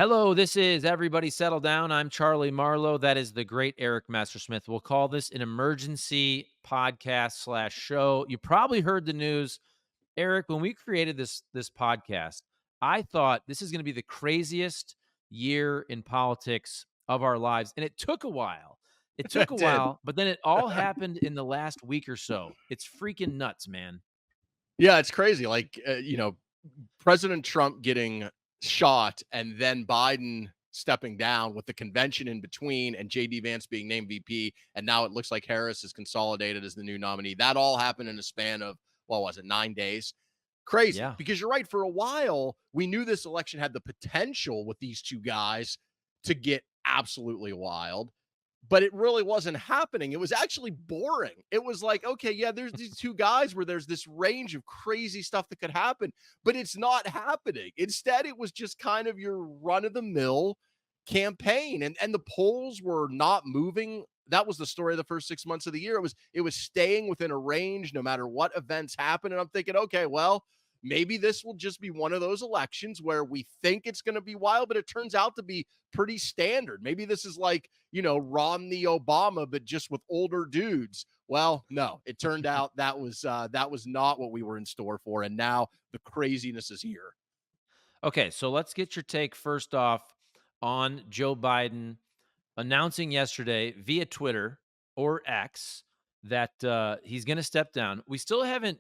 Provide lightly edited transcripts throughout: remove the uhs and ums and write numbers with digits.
Hello, this is Everybody Settle Down. I'm Charlie Marlow. That is the great Eric Messersmith. We'll call this an emergency podcast slash show. You probably heard the news. Eric, when we created this podcast, I thought this is going to be the craziest year in politics of our lives. And it took a while. It took a It did. while, but then it all happened in the last week or so. It's freaking nuts, man. Yeah, it's crazy. President Trump getting shot and then Biden stepping down with the convention in between and JD Vance being named VP. And now it looks like Harris is consolidated as the new nominee. That all happened in a span of, what was it, 9 days? Crazy. Yeah. Because you're right. For a while, we knew this election had the potential with these two guys to get absolutely wild. But it really wasn't happening. It was actually boring. It was like, okay, yeah, there's these two guys where there's this range of crazy stuff that could happen, but it's not happening. Instead, it was just kind of your run of the mill campaign. And the polls were not moving. That was the story of the first 6 months of the year. It was staying within a range no matter what events happen. And I'm thinking, okay, well, maybe this will just be one of those elections where we think it's going to be wild, but it turns out to be pretty standard. Maybe this is like, Romney Obama, but just with older dudes. Well, no, it turned out that was not what we were in store for. And now the craziness is here. Okay, so let's get your take first off on Joe Biden announcing yesterday via Twitter or X that he's going to step down. We still haven't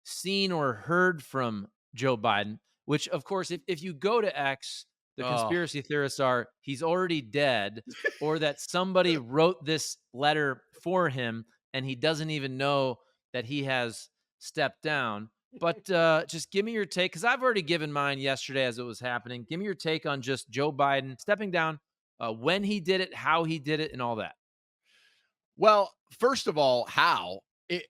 seen or heard from Joe Biden, which, of course, if you go to X, the Oh, conspiracy theorists are he's already dead or that somebody wrote this letter for him and he doesn't even know that he has stepped down. But just give me your take because I've already given mine yesterday as it was happening. Give me your take on just Joe Biden stepping down, when he did it, how he did it, and all that. well, first of all, how?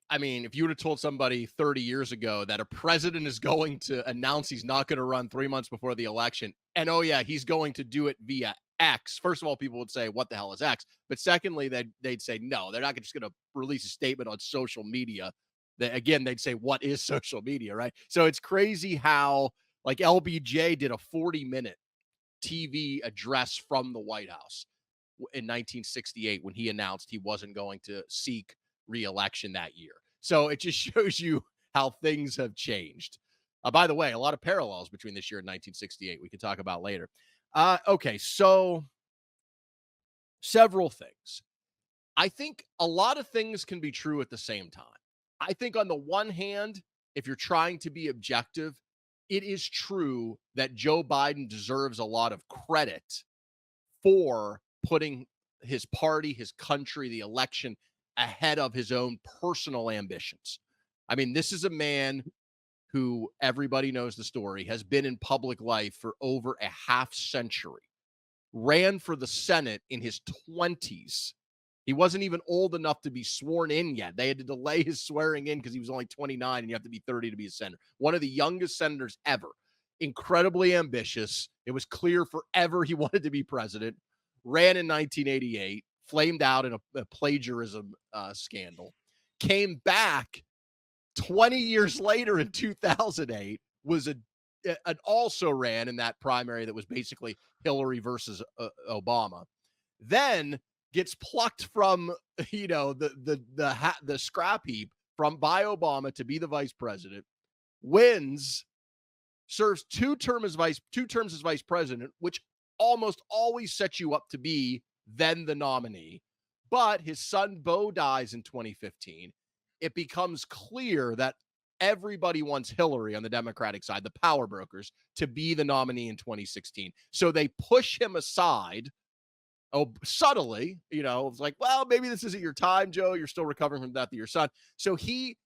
I mean, if you would have told somebody 30 years ago that a president is going to announce he's not going to run 3 months before the election, and oh, yeah, he's going to do it via X, first of all, people would say, what the hell is X? But secondly, they'd say, no, they're not just going to release a statement on social media. Again, they'd say, what is social media, right? So it's crazy how, like, LBJ did a 40-minute TV address from the White House in 1968 when he announced he wasn't going to seek reelection that year. So it just shows you how things have changed. By the way, a lot of parallels between this year and 1968 we can talk about later. Okay, so several things. I think a lot of things can be true at the same time. I think on the one hand, if you're trying to be objective, it is true that Joe Biden deserves a lot of credit for putting his party, his country, the election ahead of his own personal ambitions. I mean, this is a man who, everybody knows the story, has been in public life for over a half century, ran for the Senate in his 20s. He wasn't even old enough to be sworn in yet. They had to delay his swearing in because he was only 29 and you have to be 30 to be a senator. One of the youngest senators ever. Incredibly ambitious. It was clear forever he wanted to be president. Ran in 1988, flamed out in a plagiarism scandal. Came back 20 years later in 2008, was an also ran in that primary that was basically Hillary versus Obama. Then gets plucked from the scrap heap from by Obama to be the vice president. Wins, serves two terms as vice president, which almost always sets you up to be then the nominee. But his son Beau dies in 2015. It becomes clear that everybody wants Hillary on the Democratic side, the power brokers, to be the nominee in 2016. So they push him aside. Oh, subtly, it's like, well, maybe this isn't your time, Joe. You're still recovering from the death of your son. So he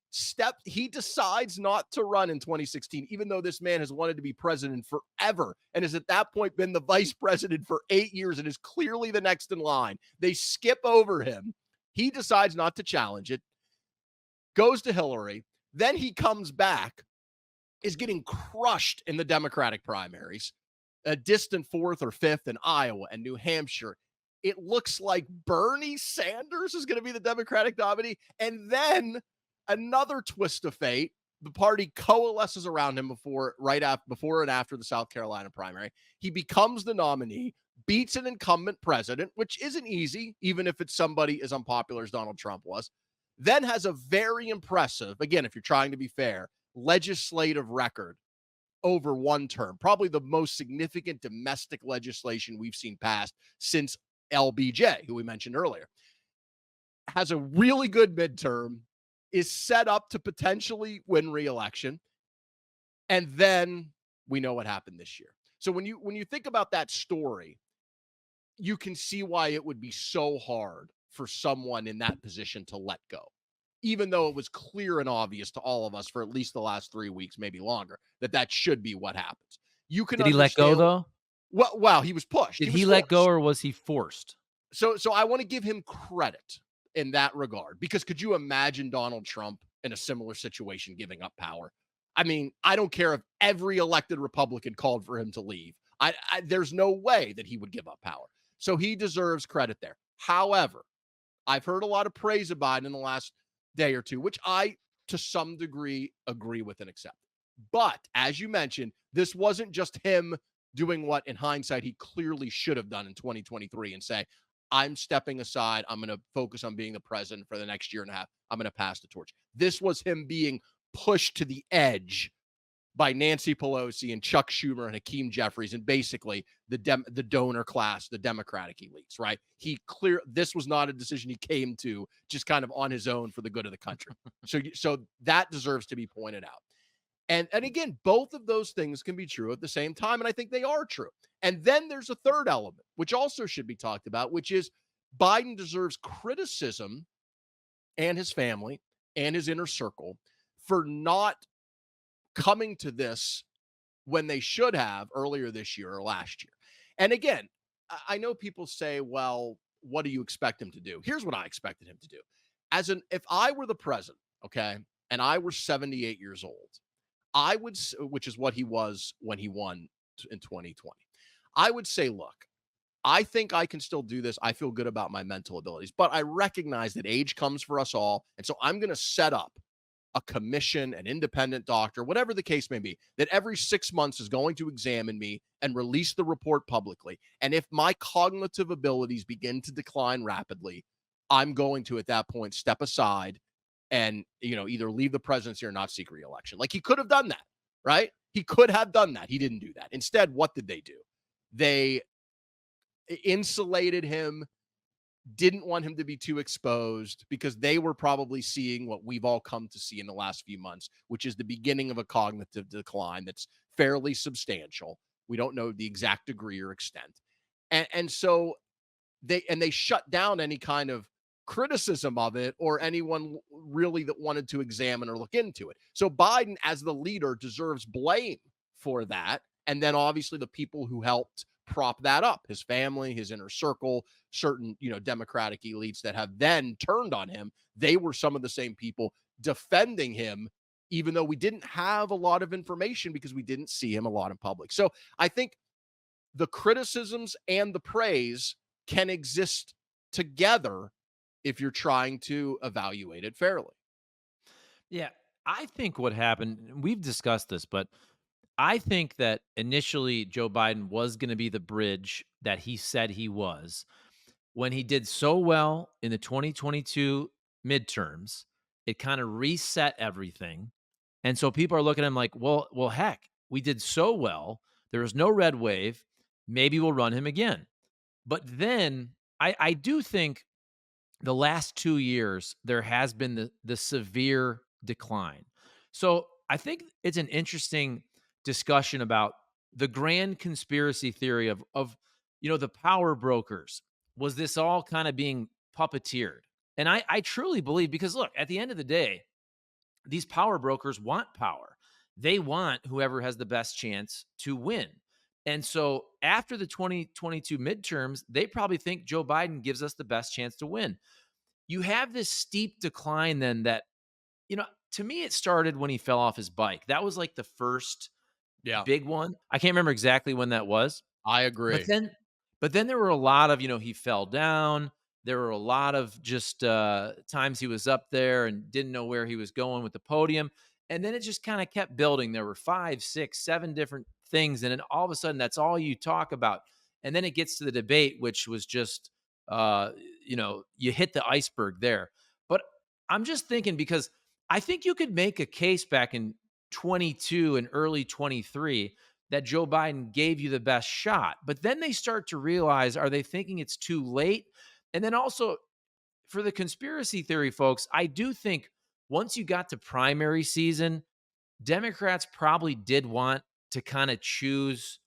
decides not to run in 2016, even though this man has wanted to be president forever and has at that point been the vice president for 8 years and is clearly the next in line. They skip over him. He decides not to challenge it, goes to Hillary. Then he comes back, is getting crushed in the Democratic primaries, a distant fourth or fifth in Iowa and New Hampshire. It looks like Bernie Sanders is going to be the Democratic nominee. And then another twist of fate, the party coalesces around him before and after the South Carolina primary. He becomes the nominee, beats an incumbent president, which isn't easy, even if it's somebody as unpopular as Donald Trump was. Then has a very impressive, again, if you're trying to be fair, legislative record over one term, probably the most significant domestic legislation we've seen passed since LBJ, who we mentioned earlier. Has a really good midterm, is set up to potentially win re-election, and then we know what happened this year. So when you think about that story, you can see why it would be so hard for someone in that position to let go. Even though it was clear and obvious to all of us for at least the last 3 weeks, maybe longer, that that should be what happens. You can Did he let go understand. though? Well, he was pushed. Did He was he let go forced. or was he forced? So I want to give him credit in that regard, because could you imagine Donald Trump in a similar situation giving up power? I mean, I don't care if every elected Republican called for him to leave. There's no way that he would give up power. So he deserves credit there. However, I've heard a lot of praise of Biden in the last day or two, which I, to some degree, agree with and accept. But as you mentioned, this wasn't just him doing what, in hindsight, he clearly should have done in 2023 and say, I'm stepping aside. I'm going to focus on being the president for the next year and a half. I'm going to pass the torch. This was him being pushed to the edge by Nancy Pelosi and Chuck Schumer and Hakeem Jeffries and basically the donor class, the Democratic elites, right? This was not a decision he came to just kind of on his own for the good of the country. So that deserves to be pointed out. And again, both of those things can be true at the same time, and I think they are true. And then there's a third element, which also should be talked about, which is Biden deserves criticism, and his family and his inner circle, for not coming to this when they should have earlier this year or last year. And again, I know people say, well, what do you expect him to do? Here's what I expected him to do. If I were the president, okay, and I were 78 years old, which is what he was when he won in 2020. I would say, look, I think I can still do this. I feel good about my mental abilities, but I recognize that age comes for us all. And so I'm going to set up a commission, an independent doctor, whatever the case may be, that every 6 months is going to examine me and release the report publicly. And if my cognitive abilities begin to decline rapidly, I'm going to, at that point, step aside and, either leave the presidency or not seek re-election. Like, he could have done that, right? He could have done that. He didn't do that. Instead, what did they do? They insulated him, didn't want him to be too exposed, because they were probably seeing what we've all come to see in the last few months, which is the beginning of a cognitive decline that's fairly substantial. We don't know the exact degree or extent. And so they shut down any kind of criticism of it or anyone really that wanted to examine or look into it. So Biden, as the leader, deserves blame for that. And then obviously the people who helped prop that up, his family, his inner circle, certain, Democratic elites that have then turned on him. They were some of the same people defending him, even though we didn't have a lot of information because we didn't see him a lot in public. So I think the criticisms and the praise can exist together if you're trying to evaluate it fairly. Yeah, I think what happened, we've discussed this, but I think that initially Joe Biden was going to be the bridge that he said he was. When he did so well in the 2022 midterms, it kind of reset everything. And so people are looking at him like, well, heck, we did so well. There was no red wave. Maybe we'll run him again. But then I do think the last 2 years, there has been the severe decline. So I think it's an interesting discussion about the grand conspiracy theory of the power brokers. Was this all kind of being puppeteered? And I truly believe, because look, at the end of the day, these power brokers want power. They want whoever has the best chance to win. And so after the 2022 midterms, they probably think Joe Biden gives us the best chance to win. You have this steep decline then that, to me, it started when he fell off his bike. That was like the first Yeah, big one. I can't remember exactly when that was. I But agree. then but then there were a lot of, he fell down. There were a lot of just times he was up there and didn't know where he was going with the podium. And then it just kind of kept building. There were 5, 6, 7 different things. And then all of a sudden, that's all you talk about. And then it gets to the debate, which was just, uh, you hit the iceberg there. But I'm just thinking because I think you could make a case back in 22 and early 23 that Joe Biden gave you the best shot. But then they start to realize, are they thinking it's too late? And then also for the conspiracy theory folks, I do think once you got to primary season, Democrats probably did want to kind of choose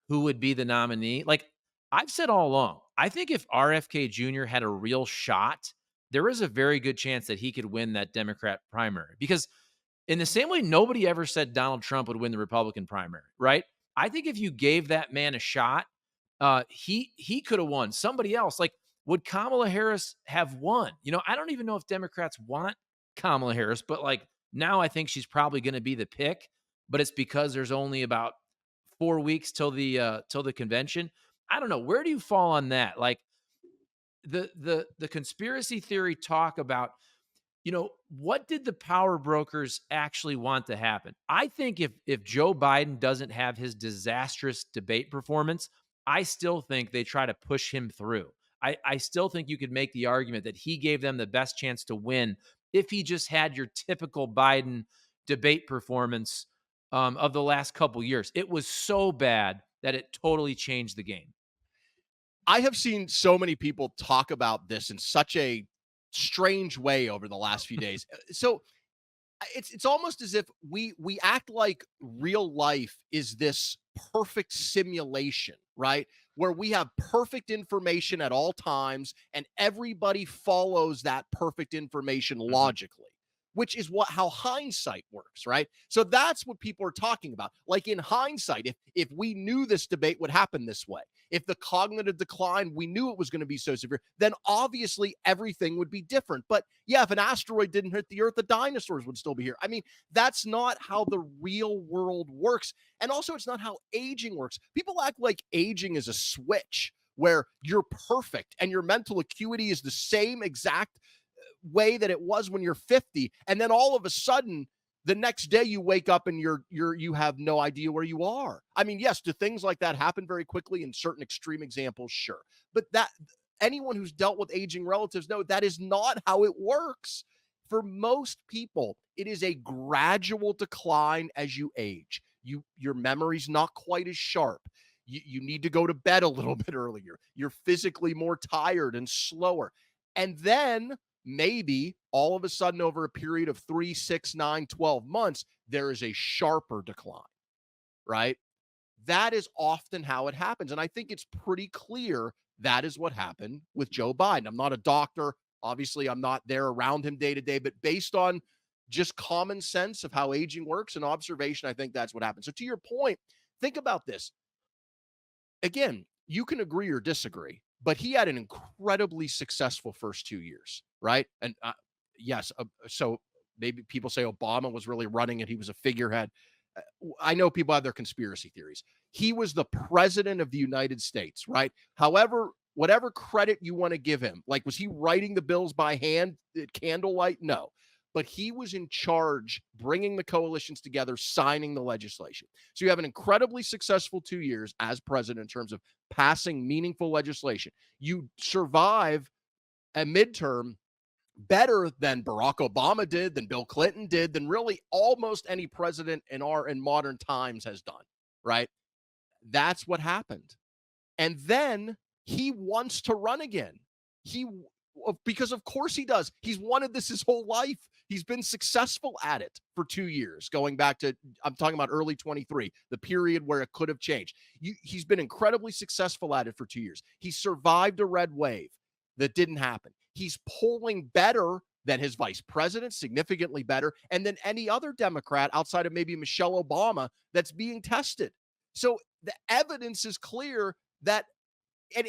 who would be the nominee. Like I've said all along, I think if RFK Jr. had a real shot, there is a very good chance that he could win that Democrat primary because in the same way nobody ever said Donald Trump would win the Republican primary, right? I think if you gave that man a shot, he could have won. Somebody else, like, would Kamala Harris have won? I don't even know if Democrats want Kamala Harris, but like now I think she's probably going to be the pick. But it's because there's only about 4 weeks till the convention. I don't know. Where do you fall on that? Like the conspiracy theory talk about what did the power brokers actually want to happen? I think if Joe Biden doesn't have his disastrous debate performance, I still think they try to push him through. I still think you could make the argument that he gave them the best chance to win if he just had your typical Biden debate performance of the last couple years. It was so bad that it totally changed the game. I have seen so many people talk about this in such a strange way over the last few days. So it's almost as if we act like real life is this perfect simulation, right? Where we have perfect information at all times and everybody follows that perfect information Mhm. logically, which is what how hindsight works, right? So that's what people are talking about. Like in hindsight, if we knew this debate would happen this way, if the cognitive decline, we knew it was going to be so severe, then obviously everything would be different. But yeah, if an asteroid didn't hit the earth, the dinosaurs would still be here. I mean, that's not how the real world works. And also, it's not how aging works. People act like aging is a switch where you're perfect and your mental acuity is the same exact way that it was when you're 50. And then all of a sudden, the next day you wake up and you have no idea where you are. I mean, yes, do things like that happen very quickly in certain extreme examples? Sure. But that anyone who's dealt with aging relatives know that is not how it works. For most people, it is a gradual decline as you age. Your memory's not quite as sharp. You need to go to bed a little bit earlier. You're physically more tired and slower. And then maybe all of a sudden over a period of 3, 6, 9, 12 months, there is a sharper decline, right? That is often how it happens. And I think it's pretty clear that is what happened with Joe Biden. I'm not a doctor. Obviously, I'm not there around him day to day, but based on just common sense of how aging works and observation, I think that's what happened. So, to your point, think about this. Again, you can agree or disagree, but he had an incredibly successful first 2 years, right? And yes, so maybe people say Obama was really running it. He was a figurehead. I know people have their conspiracy theories. He was the president of the United States, right? However, whatever credit you want to give him, like was he writing the bills by hand at candlelight? No. But he was in charge, bringing the coalitions together, signing the legislation. So you have an incredibly successful 2 years as president in terms of passing meaningful legislation. You survive a midterm better than Barack Obama did, than Bill Clinton did, than really almost any president in modern times has done, right? That's what happened. And then he wants to run again. He because of course he does. He's wanted this his whole life. He's been successful at it for 2 years, going back to I'm talking about early 23, the period where it could have changed. He's been incredibly successful at it for 2 years. He survived a red wave that didn't happen. He's polling better than his vice president, significantly better, and than any other Democrat outside of maybe Michelle Obama that's being tested. So the evidence is clear that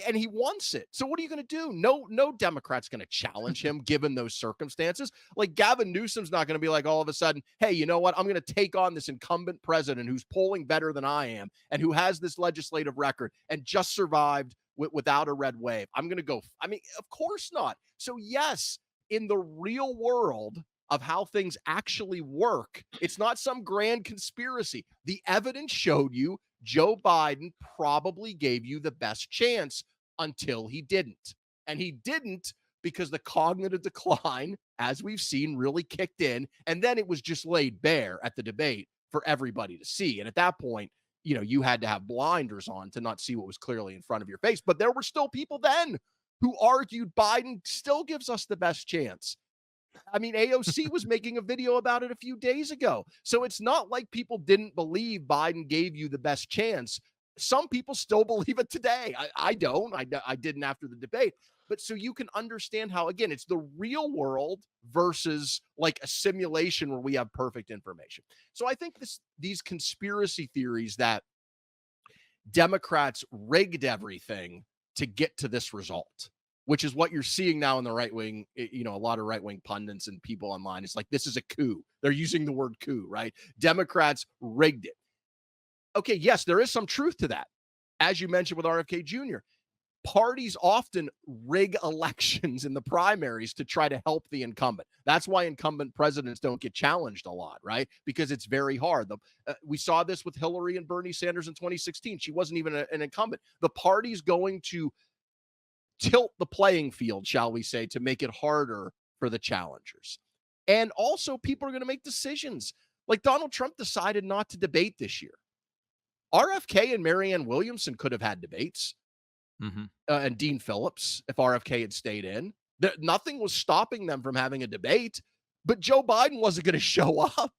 and he wants it. So what are you going to do? No Democrat's going to challenge him given those circumstances. Like Gavin Newsom's not going to be like all of a sudden, hey, you know what? I'm going to take on this incumbent president who's polling better than I am and who has this legislative record and just survived without a red wave. I'm going to go. I mean, of course not. So yes, in the real world, of how things actually work. It's not some grand conspiracy. The evidence showed you Joe Biden probably gave you the best chance until he didn't. And he didn't because the cognitive decline, as we've seen, really kicked in. And then it was just laid bare at the debate for everybody to see. And at that point, you had to have blinders on to not see what was clearly in front of your face. But there were still people then who argued Biden still gives us the best chance. I mean, AOC was making a video about it a few days ago. So it's not like people didn't believe Biden gave you the best chance. Some people still believe it today. I don't. I didn't after the debate. But so you can understand how, again, it's the real world versus like a simulation where we have perfect information. So I think these conspiracy theories that Democrats rigged everything to get to this result, which is what you're seeing now in the right wing. A lot of right wing pundits and people online. It's like, this is a coup. They're using the word coup, right? Democrats rigged it. Okay, yes, there is some truth to that. As you mentioned with RFK Jr., parties often rig elections in the primaries to try to help the incumbent. That's why incumbent presidents don't get challenged a lot, right? Because it's very hard. We saw this with Hillary and Bernie Sanders in 2016. She wasn't even an incumbent. The party's going to tilt the playing field, shall we say, to make it harder for the challengers. And also, people are going to make decisions. Like Donald Trump decided not to debate this year. RFK and Marianne Williamson could have had debates, and Dean Phillips, if RFK had stayed in. Nothing was stopping them from having a debate, but Joe Biden wasn't going to show up.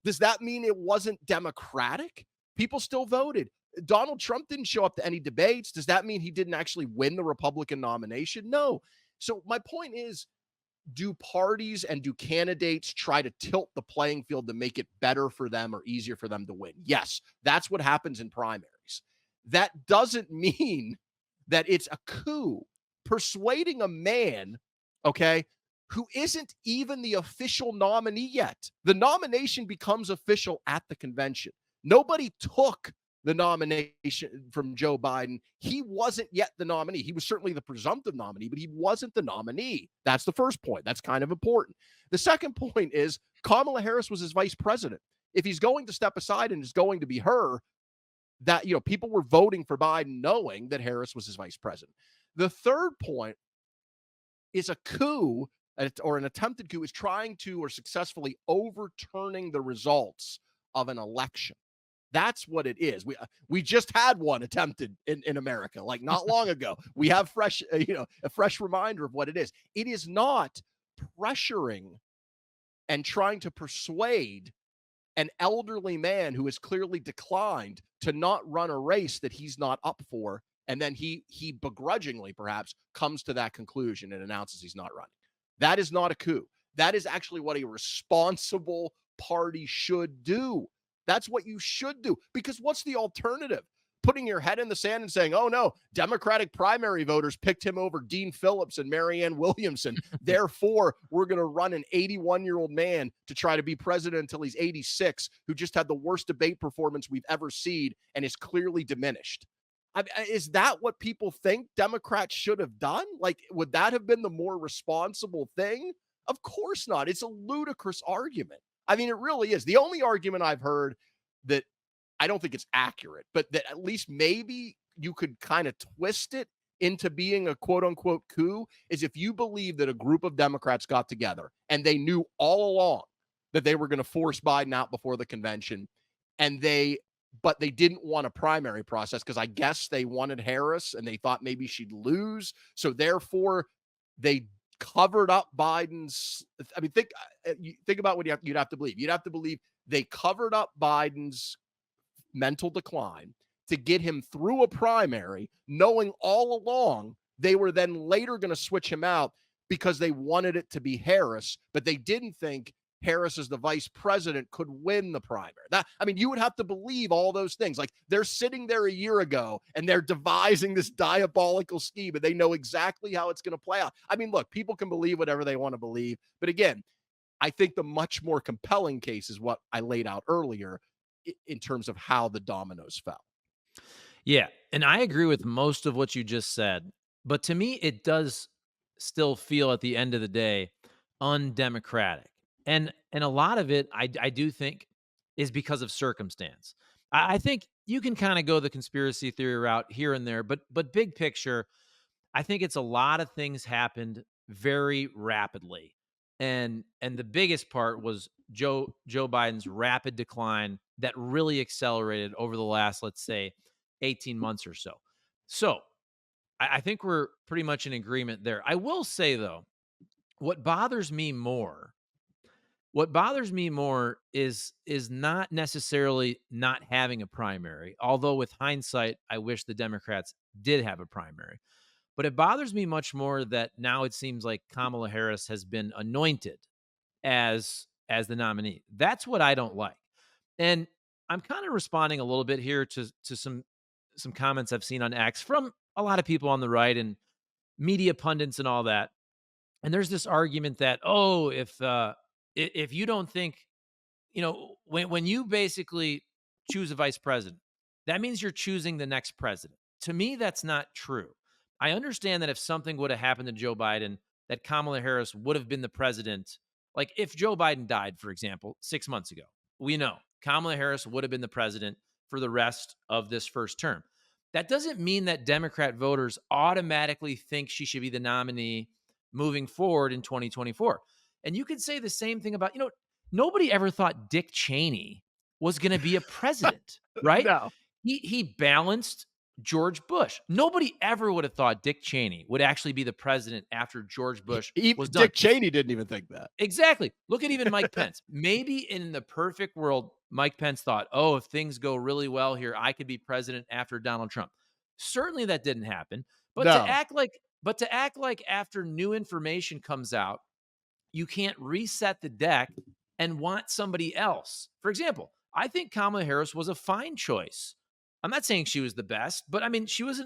Does that mean it wasn't democratic? People still voted. Donald Trump didn't show up to any debates. Does that mean he didn't actually win the Republican nomination? No. So my point is, do parties and do candidates try to tilt the playing field to make it better for them or easier for them to win? Yes, that's what happens in primaries. That doesn't mean that it's a coup. Persuading a man, okay, who isn't even the official nominee yet. The nomination becomes official at the convention. Nobody took the nomination from Joe Biden. He wasn't yet the nominee. He was certainly the presumptive nominee, but he wasn't the nominee. That's the first point. That's kind of important. The second point is Kamala Harris was his vice president. If he's going to step aside and is going to be her, that, people were voting for Biden knowing that Harris was his vice president. The third point is a coup or an attempted coup is trying to or successfully overturning the results of an election. That's what it is. We just had one attempted in America, like not long ago. We have a fresh reminder of what it is. It is not pressuring and trying to persuade an elderly man who has clearly declined to not run a race that he's not up for. And then he begrudgingly perhaps comes to that conclusion and announces he's not running. That is not a coup. That is actually what a responsible party should do. That's what you should do. Because what's the alternative? Putting your head in the sand and saying, oh no, Democratic primary voters picked him over Dean Phillips and Marianne Williamson. Therefore, we're going to run an 81-year-old man to try to be president until he's 86, who just had the worst debate performance we've ever seen and is clearly diminished. Is that what people think Democrats should have done? Like, would that have been the more responsible thing? Of course not. It's a ludicrous argument. I mean, it really is. The only argument I've heard that I don't think it's accurate, but that at least maybe you could kind of twist it into being a quote unquote coup is if you believe that a group of Democrats got together and they knew all along that they were going to force Biden out before the convention but they didn't want a primary process because I guess they wanted Harris and they thought maybe she'd lose. So therefore they covered up Biden's. I mean, think about what you'd have to believe. You'd have to believe they covered up Biden's mental decline to get him through a primary, knowing all along they were then later going to switch him out because they wanted it to be Harris, but they didn't think Harris as the vice president could win the primary. You would have to believe all those things. Like they're sitting there a year ago and they're devising this diabolical scheme and they know exactly how it's going to play out. I mean, look, people can believe whatever they want to believe. But again, I think the much more compelling case is what I laid out earlier in terms of how the dominoes fell. Yeah, and I agree with most of what you just said, but to me, it does still feel at the end of the day undemocratic. And a lot of it, I do think, is because of circumstance. I think you can kind of go the conspiracy theory route here and there, but big picture, I think it's a lot of things happened very rapidly. And the biggest part was Joe Biden's rapid decline that really accelerated over the last, let's say, 18 months or so. So I think we're pretty much in agreement there. I will say though, what bothers me more what bothers me more is not necessarily not having a primary, although with hindsight, I wish the Democrats did have a primary. But it bothers me much more that now it seems like Kamala Harris has been anointed as the nominee. That's what I don't like. And I'm kind of responding a little bit here to some comments I've seen on X from a lot of people on the right and media pundits and all that. And there's this argument that, oh, if you don't think, when you basically choose a vice president, that means you're choosing the next president. To me, that's not true. I understand that if something would have happened to Joe Biden, that Kamala Harris would have been the president. Like if Joe Biden died, for example, 6 months ago, we know Kamala Harris would have been the president for the rest of this first term. That doesn't mean that Democrat voters automatically think she should be the nominee moving forward in 2024. And you could say the same thing about, nobody ever thought Dick Cheney was going to be a president, right? No. He balanced George Bush. Nobody ever would have thought Dick Cheney would actually be the president after George Bush was done. Dick Cheney didn't even think that. Exactly. Look at even Mike Pence. Maybe in the perfect world, Mike Pence thought, oh, if things go really well here, I could be president after Donald Trump. Certainly that didn't happen. But to No. act like after new information comes out, you can't reset the deck and want somebody else. For example, I think Kamala Harris was a fine choice. I'm not saying she was the best, but I mean, she was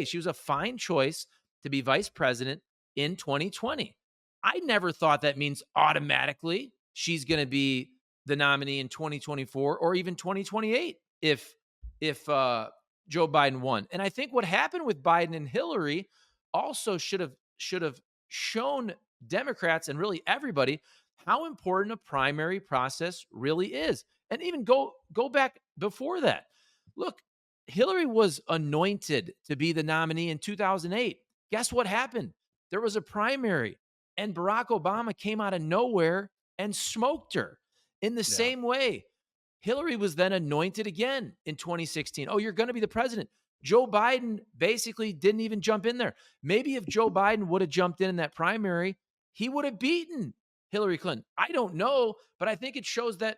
she was a fine choice to be vice president in 2020. I never thought that means automatically she's going to be the nominee in 2024 or even 2028 if Joe Biden won. And I think what happened with Biden and Hillary also should have shown Democrats and really everybody how important a primary process really is. And even go back before that. Look, Hillary was anointed to be the nominee in 2008. Guess what happened? There was a primary and Barack Obama came out of nowhere and smoked her. In the Yeah. same way, Hillary was then anointed again in 2016. Oh, you're going to be the president. Joe Biden basically didn't even jump in there. Maybe if Joe Biden would have jumped in that primary, he would have beaten Hillary Clinton. I don't know, but I think it shows that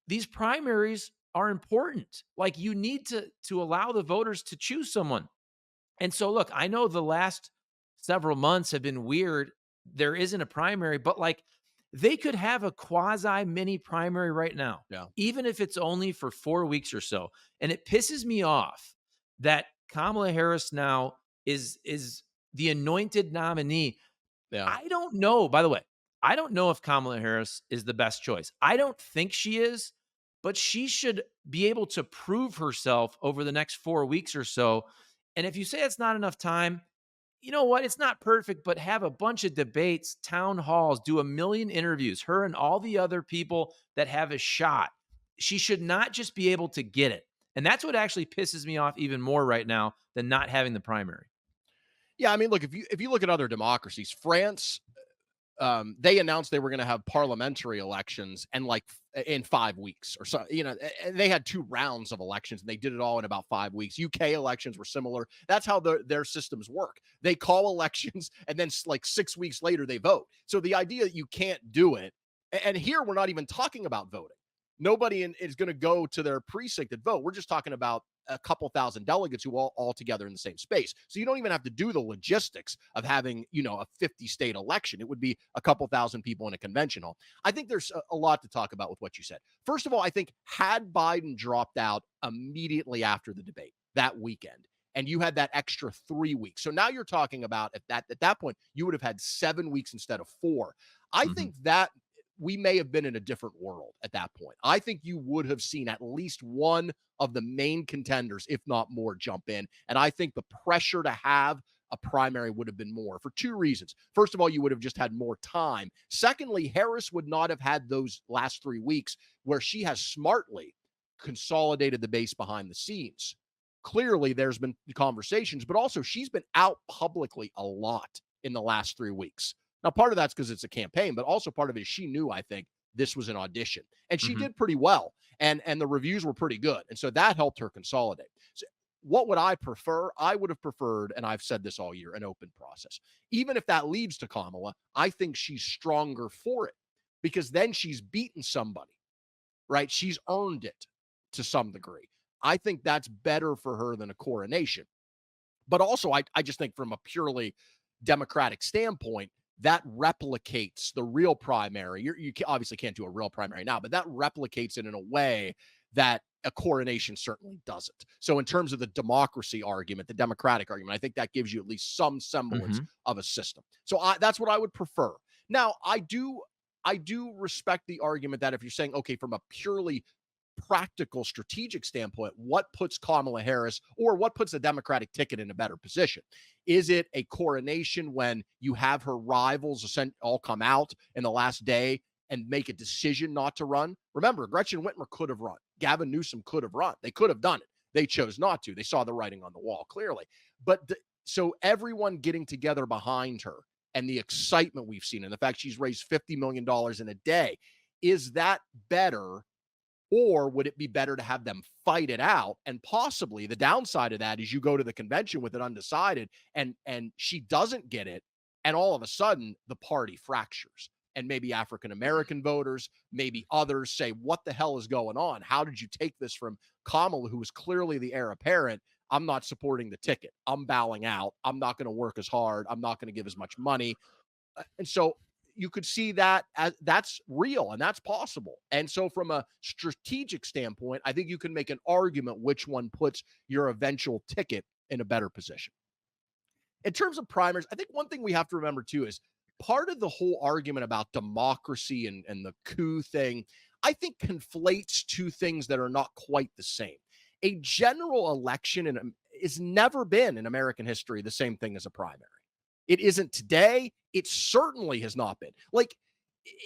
these primaries are important. Like you need to allow the voters to choose someone. And so look, I know the last several months have been weird. There isn't a primary, but like they could have a quasi mini primary right now, Yeah. even if it's only for 4 weeks or so. And it pisses me off that Kamala Harris now is the anointed nominee. Yeah. I don't know, by the way, I don't know if Kamala Harris is the best choice. I don't think she is, but she should be able to prove herself over the next 4 weeks or so. And if you say it's not enough time, you know what? It's not perfect, but have a bunch of debates, town halls, do a million interviews, her and all the other people that have a shot. She should not just be able to get it. And that's what actually pisses me off even more right now than not having the primary. Yeah, I mean, look, if you look at other democracies, France, they announced they were going to have parliamentary elections and like in 5 weeks or so. And they had 2 rounds of elections and they did it all in about 5 weeks. UK elections were similar. That's how their systems work. They call elections and then like 6 weeks later they vote. So the idea that you can't do it, and here we're not even talking about voting. Nobody is going to go to their precinct and vote. We're just talking about a couple thousand delegates who all together in the same space. So you don't even have to do the logistics of having, a 50 state election. It would be a couple thousand people in a convention hall. I think there's a lot to talk about with what you said. First of all, I think had Biden dropped out immediately after the debate that weekend, and you had that extra 3 weeks. So now you're talking about at that point, you would have had 7 weeks instead of 4. I Mhm. think that we may have been in a different world at that point. I think you would have seen at least one of the main contenders, if not more, jump in. And I think the pressure to have a primary would have been more for two reasons. First of all, you would have just had more time. Secondly, Harris would not have had those last 3 weeks where she has smartly consolidated the base behind the scenes. Clearly, there's been conversations, but also she's been out publicly a lot in the last 3 weeks. Now, part of that's because it's a campaign, but also part of it is she knew, I think, this was an audition. And she Mhm. did pretty well. And the reviews were pretty good. And so that helped her consolidate. So what would I prefer? I would have preferred, and I've said this all year, an open process. Even if that leads to Kamala, I think she's stronger for it because then she's beaten somebody, right? She's earned it to some degree. I think that's better for her than a coronation. But also, I just think from a purely Democratic standpoint, that replicates the real primary. You obviously can't do a real primary now, but that replicates it in a way that a coronation certainly doesn't. So, in terms of the democracy argument, the Democratic argument, I think that gives you at least some semblance Mhm. of a system. So, that's what I would prefer. Now, I do respect the argument that if you're saying, okay, from a purely practical strategic standpoint, what puts Kamala Harris or what puts the Democratic ticket in a better position? Is it a coronation when you have her rivals all come out in the last day and make a decision not to run? Remember, Gretchen Whitmer could have run. Gavin Newsom could have run. They could have done it. They chose not to. They saw the writing on the wall clearly. But so everyone getting together behind her and the excitement we've seen and the fact she's raised $50 million in a day, is that better, or would it be better to have them fight it out? And possibly the downside of that is you go to the convention with it undecided and she doesn't get it. And all of a sudden the party fractures. And maybe African American voters, maybe others say, what the hell is going on? How did you take this from Kamala, who was clearly the heir apparent? I'm not supporting the ticket. I'm bowing out. I'm not going to work as hard. I'm not going to give as much money. And so you could see that as that's real and that's possible. And so from a strategic standpoint, I think you can make an argument which one puts your eventual ticket in a better position. In terms of primaries, I think one thing we have to remember too is part of the whole argument about democracy and the coup thing, I think conflates two things that are not quite the same. A general election is never been in American history the same thing as a primary. It isn't today. It certainly has not been. Like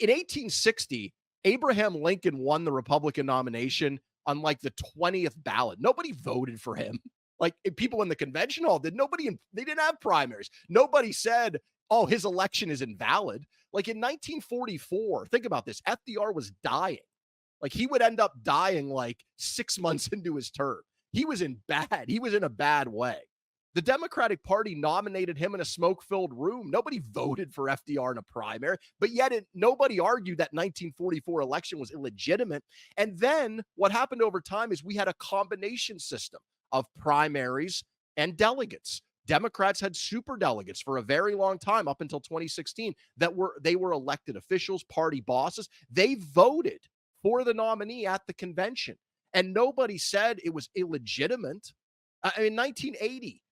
in 1860, Abraham Lincoln won the Republican nomination on like the 20th ballot. Nobody voted for him. Like people in the convention hall did. They didn't have primaries. Nobody said, oh, his election is invalid. Like in 1944, think about this. FDR was dying. Like he would end up dying like 6 months into his term. He was in a bad way. The Democratic Party nominated him in a smoke-filled room. Nobody voted for FDR in a primary, but yet nobody argued that 1944 election was illegitimate. And then what happened over time is we had a combination system of primaries and delegates. Democrats had super delegates for a very long time up until 2016 they were elected officials, party bosses. They voted for the nominee at the convention. And nobody said it was illegitimate. In 1980,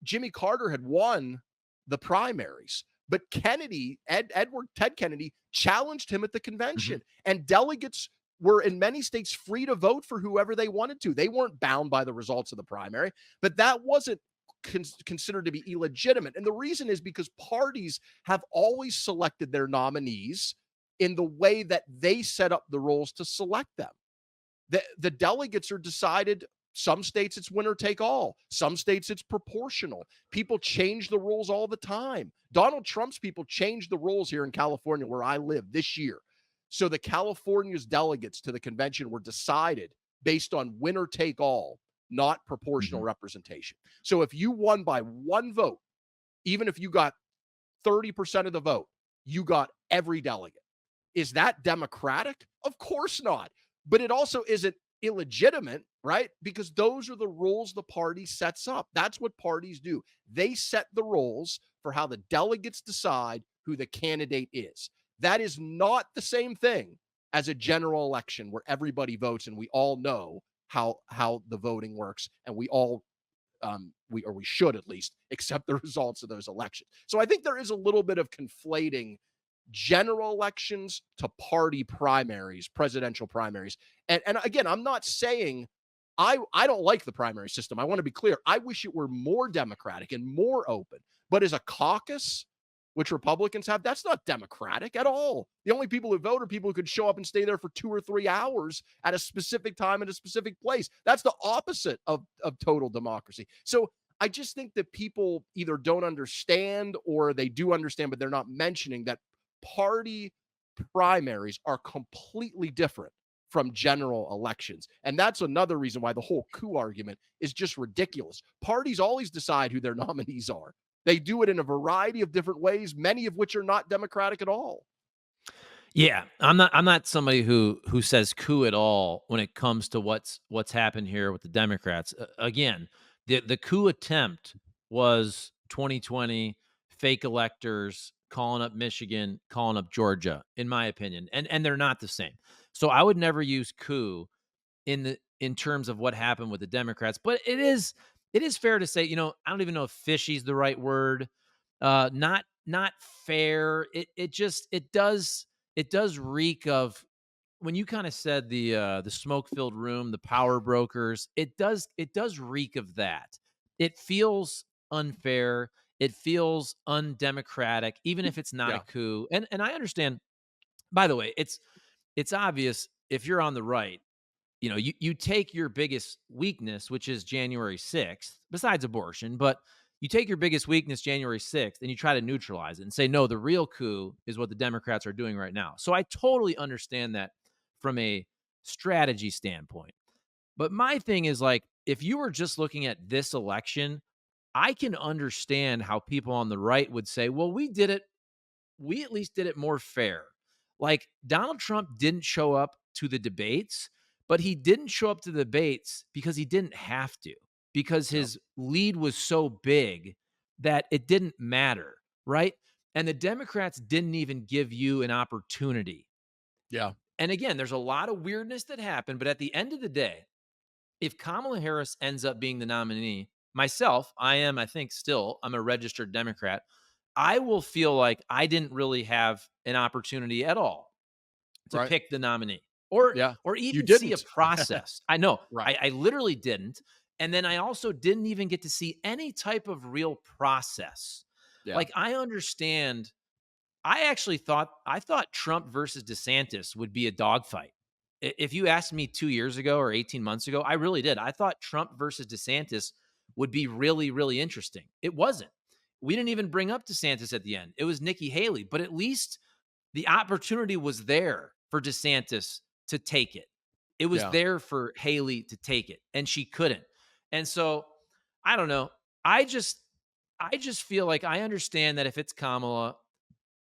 Jimmy Carter had won the primaries, but Ted Kennedy challenged him at the convention, Mhm. and delegates were in many states free to vote for whoever they wanted to. They weren't bound by the results of the primary, but that wasn't considered to be illegitimate. And the reason is because parties have always selected their nominees in the way that they set up the rules to select them. The delegates are decided. Some states it's winner take all. Some states it's proportional. People change the rules all the time. Donald Trump's people changed the rules here in California where I live this year. So the California's delegates to the convention were decided based on winner take all, not proportional Mhm. representation. So if you won by one vote, even if you got 30% of the vote, you got every delegate. Is that democratic? Of course not. But it also isn't illegitimate, right? Because those are the rules the party sets up. That's what parties do. They set the rules for how the delegates decide who the candidate is. That is not the same thing as a general election where everybody votes and we all know how the voting works and we all we should at least accept the results of those elections. So I think there is a little bit of conflating general elections to party primaries, presidential primaries. And again, I'm not saying I don't like the primary system. I want to be clear. I wish it were more democratic and more open. But as a caucus, which Republicans have, that's not democratic at all. The only people who vote are people who could show up and stay there for 2 or 3 hours at a specific time at a specific place. That's the opposite of total democracy. So I just think that people either don't understand or they do understand, but they're not mentioning that party primaries are completely different from general elections. And that's another reason why the whole coup argument is just ridiculous. Parties always decide who their nominees are. They do it in a variety of different ways, many of which are not democratic at all. Yeah, I'm not somebody who says coup at all when it comes to what's happened here with the Democrats. Again, the coup attempt was 2020 fake electors calling up Michigan, calling up Georgia, in my opinion, and they're not the same. So I would never use coup in terms of what happened with the Democrats, but it is fair to say, I don't even know if fishy is the right word. Not fair. It does reek of when you kind of said the smoke filled room, the power brokers. It does reek of that. It feels unfair. It feels undemocratic, even if it's not a Yeah, coup. And I understand. By the way, it's obvious if you're on the right, you take your biggest weakness, which is January 6th, besides abortion, but you take your biggest weakness, January 6th, and you try to neutralize it and say, no, the real coup is what the Democrats are doing right now. So I totally understand that from a strategy standpoint. But my thing is like, if you were just looking at this election, I can understand how people on the right would say, well, we at least did it more fair. Like Donald Trump didn't show up to the debates, but he didn't show up to the debates because he didn't have to, because yeah, his lead was so big that it didn't matter, right? And the Democrats didn't even give you an opportunity. yeah. And again, there's a lot of weirdness that happened, but at the end of the day, if Kamala Harris ends up being the nominee, myself, I think still, I'm a registered Democrat. I will feel like I didn't really have an opportunity at all to Right. pick the nominee or Yeah. or You even see a didn't. process. I know. Right. I literally didn't. And then I also didn't even get to see any type of real process. Yeah. Like I understand I thought Trump versus DeSantis would be a dogfight. If you asked me 2 years ago or 18 months ago, I really did. I thought Trump versus DeSantis would be really, really interesting. It wasn't. We didn't even bring up DeSantis at the end. It was Nikki Haley, but at least the opportunity was there for DeSantis to take it. It was Yeah. there for Haley to take it, and she couldn't. And so, I don't know. I just I just feel like I understand that if it's Kamala,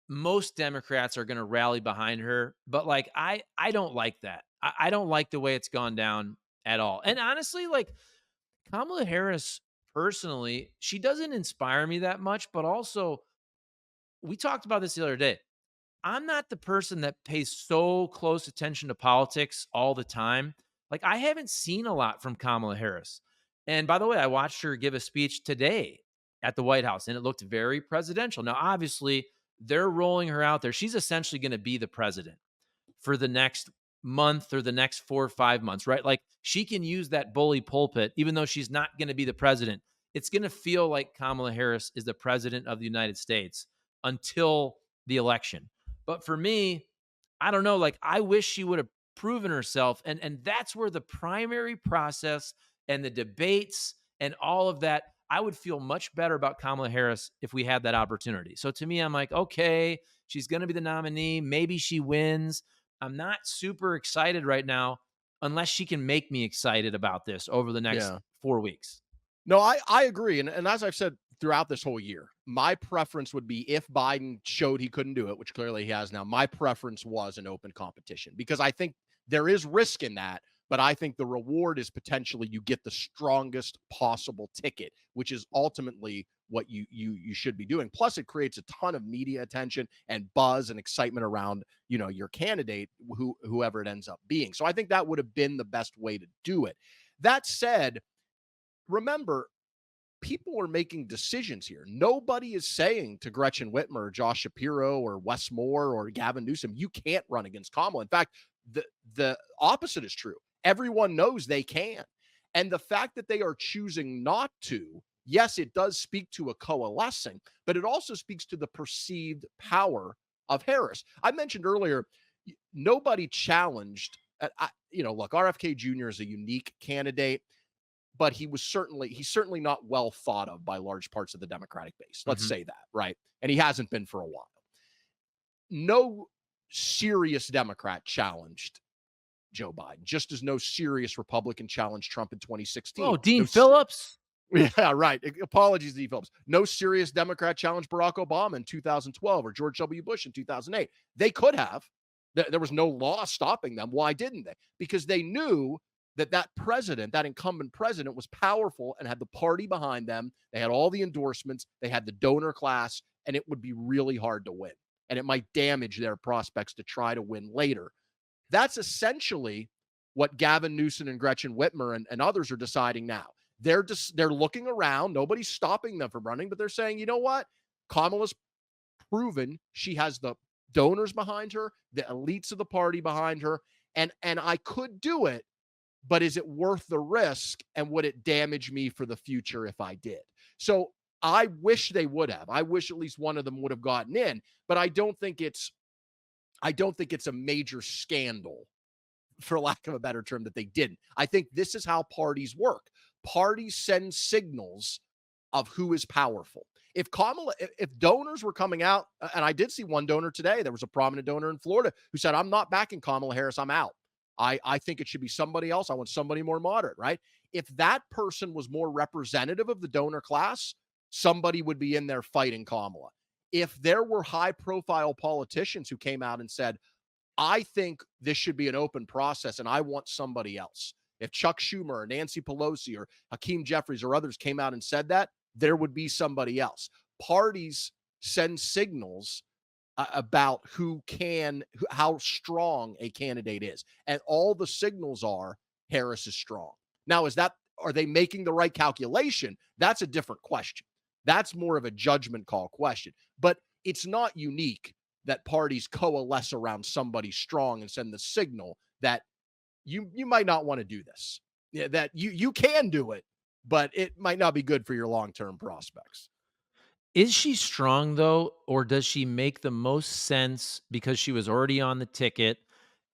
most Democrats are going to rally behind her, but like I don't like that. I don't like the way it's gone down at all. And honestly, like Kamala Harris personally, she doesn't inspire me that much, but also we talked about this the other day. I'm not the person that pays so close attention to politics all the time. Like I haven't seen a lot from Kamala Harris. And by the way, I watched her give a speech today at the White House and it looked very presidential. Now, obviously, they're rolling her out there. She's essentially going to be the president for the next month or the next 4 or 5 months, right? Like she can use that bully pulpit, even though she's not going to be the president. It's going to feel like Kamala Harris is the president of the United States until the election. But for me, I don't know. Like I wish she would have proven herself, and that's where the primary process and the debates and all of that. I would feel much better about Kamala Harris if we had that opportunity. So to me, I'm like, okay, she's going to be the nominee. Maybe she wins. I'm not super excited right now unless she can make me excited about this over the next Yeah. 4 weeks. No, I agree. And as I've said throughout this whole year, my preference would be if Biden showed he couldn't do it, which clearly he has now, my preference was an open competition because I think there is risk in that. But I think the reward is potentially you get the strongest possible ticket, which is ultimately what you should be doing. Plus, it creates a ton of media attention and buzz and excitement around your candidate, whoever it ends up being. So I think that would have been the best way to do it. That said, remember, people are making decisions here. Nobody is saying to Gretchen Whitmer, or Josh Shapiro, or Wes Moore, or Gavin Newsom, you can't run against Kamala. In fact, the opposite is true. Everyone knows they can. And the fact that they are choosing not to, yes, it does speak to a coalescing, but it also speaks to the perceived power of Harris. I mentioned earlier, nobody challenged. Look, RFK Jr. is a unique candidate, but he's certainly not well thought of by large parts of the Democratic base. Let's Mhm. say that, right? And he hasn't been for a while. No serious Democrat challenged Joe Biden, just as no serious Republican challenged Trump in 2016. Oh, Dean No, Phillips? yeah, right. Apologies, D. Phillips. No serious Democrat challenged Barack Obama in 2012 or George W. Bush in 2008. They could have. There was no law stopping them. Why didn't they? Because they knew that president, that incumbent president, was powerful and had the party behind them. They had all the endorsements. They had the donor class, and it would be really hard to win. And it might damage their prospects to try to win later. That's essentially what Gavin Newsom and Gretchen Whitmer and others are deciding now. They're looking around. Nobody's stopping them from running, but they're saying, you know what? Kamala's proven she has the donors behind her, the elites of the party behind her, and I could do it, but is it worth the risk? And would it damage me for the future if I did? So I wish they would have. I wish at least one of them would have gotten in, but I don't think it's a major scandal, for lack of a better term, that they didn't. I think this is how parties work. Parties send signals of who is powerful. If donors were coming out, and I did see one donor today, there was a prominent donor in Florida who said, I'm not backing Kamala Harris, I'm out. I think it should be somebody else. I want somebody more moderate, right? If that person was more representative of the donor class, somebody would be in there fighting Kamala. If there were high profile politicians who came out and said, I think this should be an open process and I want somebody else. If Chuck Schumer or Nancy Pelosi or Hakeem Jeffries or others came out and said that, there would be somebody else. Parties send signals about how strong a candidate is. And all the signals are Harris is strong. Now, are they making the right calculation? That's a different question. That's more of a judgment call question. But it's not unique that parties coalesce around somebody strong and send the signal that you might not want to do this. Yeah, that you can do it, but it might not be good for your long-term prospects. Is she strong though, or does she make the most sense because she was already on the ticket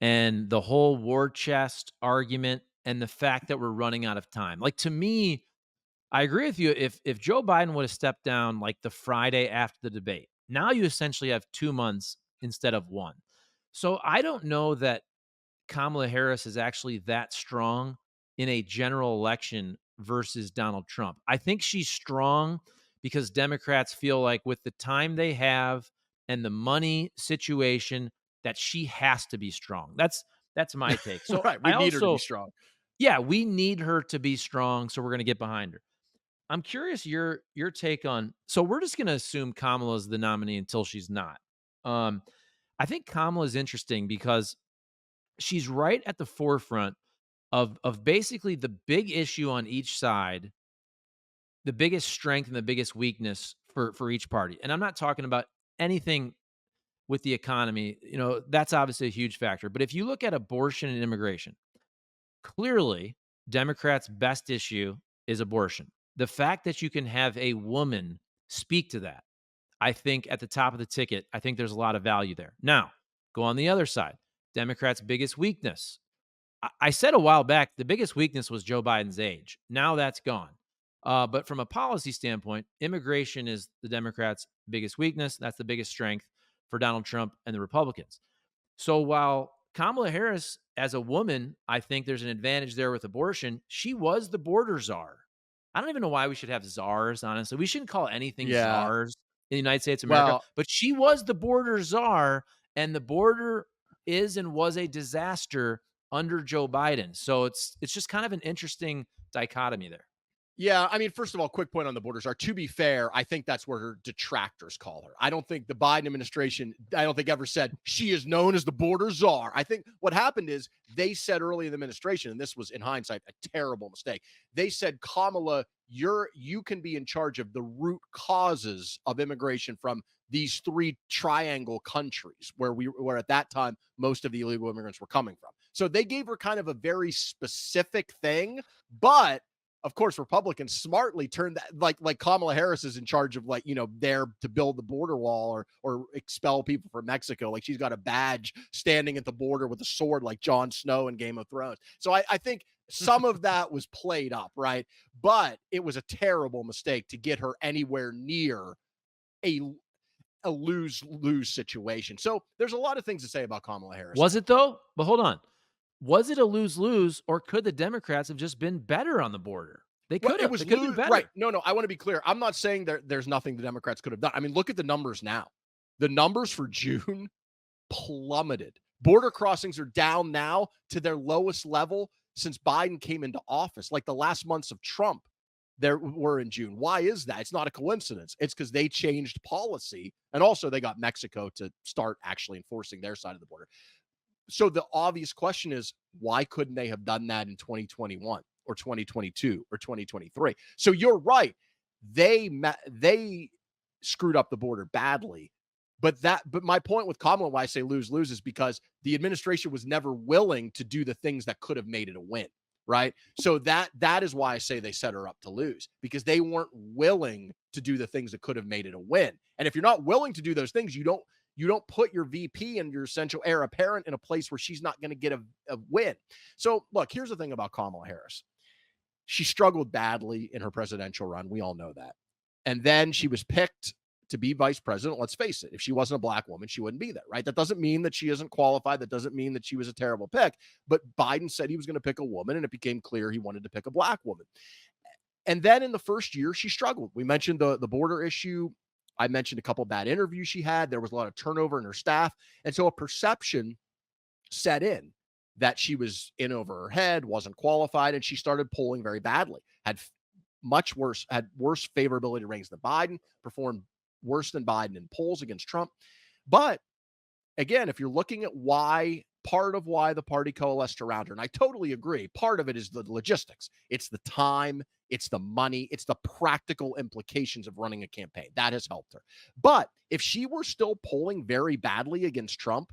and the whole war chest argument and the fact that we're running out of time? Like to me, I agree with you. If Joe Biden would have stepped down like the Friday after the debate, now you essentially have 2 months instead of 1. So I don't know that Kamala Harris is actually that strong in a general election versus Donald Trump. I think she's strong because Democrats feel like with the time they have and the money situation that she has to be strong. That's my take. So Right. We I need her to be also strong. yeah, we need her to be strong, so we're going to get behind her. I'm curious your take on so we're just going to assume Kamala's the nominee until she's not. Um I think Kamala is interesting because she's right at the forefront of basically the big issue on each side, the biggest strength and the biggest weakness for each party. And I'm not talking about anything with the economy, that's obviously a huge factor. But if you look at abortion and immigration, clearly Democrats' best issue is abortion. The fact that you can have a woman speak to that, I think at the top of the ticket, I think there's a lot of value there. Now, go on the other side. Democrats' biggest weakness, I said a while back, the biggest weakness was Joe Biden's age. Now that's gone. But from a policy standpoint, immigration is the Democrats' biggest weakness. That's the biggest strength for Donald Trump and the Republicans. So while Kamala Harris, as a woman, I think there's an advantage there with abortion. She was the border czar. I don't even know why we should have czars, honestly. We shouldn't call anything Yeah. czars in the United States of America, Well, but she was the border czar, and the border is and was a disaster under Joe Biden. So it's just kind of an interesting dichotomy there. yeah, I mean, first of all, quick point on the borders are to be fair, I think that's where her detractors call her. I don't think the Biden administration, ever said she is known as the border czar. I think what happened is they said early in the administration, and this was in hindsight a terrible mistake. They said, Kamala, you can be in charge of the root causes of immigration from these three triangle countries where at that time most of the illegal immigrants were coming from. So they gave her kind of a very specific thing, but of course, Republicans smartly turned that like Kamala Harris is in charge of there to build the border wall or expel people from Mexico. Like she's got a badge standing at the border with a sword like Jon Snow in Game of Thrones. So I think some of that was played up, right? But it was a terrible mistake to get her anywhere near a lose-lose situation. So there's a lot of things to say about Kamala Harris. Was it though? But hold on. Was it a lose-lose, or could the Democrats have just been better on the border? They Well, could it have. was They could have been better. right. No, I want to be clear. I'm not saying there's nothing the Democrats could have done. I mean, look at the numbers now. The numbers for June plummeted. Border crossings are down now to their lowest level since Biden came into office. Like the last months of Trump, there were in June. Why is that? It's not a coincidence. It's because they changed policy, and also they got Mexico to start actually enforcing their side of the border. So the obvious question is, why couldn't they have done that in 2021 or 2022 or 2023? So you're right. They screwed up the border badly. But my point with Kamala, why I say lose-lose, is because the administration was never willing to do the things that could have made it a win, right? So that is why I say they set her up to lose, because they weren't willing to do the things that could have made it a win. And if you're not willing to do those things, you don't put your VP and your essential heir apparent in a place where she's not going to get a win. So look, here's the thing about Kamala Harris. She struggled badly in her presidential run. We all know that. And then she was picked to be vice president. Let's face it. If she wasn't a black woman, she wouldn't be there, right? That doesn't mean that she isn't qualified. That doesn't mean that she was a terrible pick. But Biden said he was going to pick a woman, and it became clear he wanted to pick a black woman. And then in the first year, she struggled. We mentioned the border issue. I mentioned a couple of bad interviews she had. There was a lot of turnover in her staff. And so a perception set in that she was in over her head, wasn't qualified, and she started polling very badly. Had worse favorability ratings than Biden, performed worse than Biden in polls against Trump. But again, if you're looking at part of why the party coalesced around her, and I totally agree, part of it is the logistics. It's the time, it's the money, it's the practical implications of running a campaign. That has helped her. But if she were still polling very badly against Trump,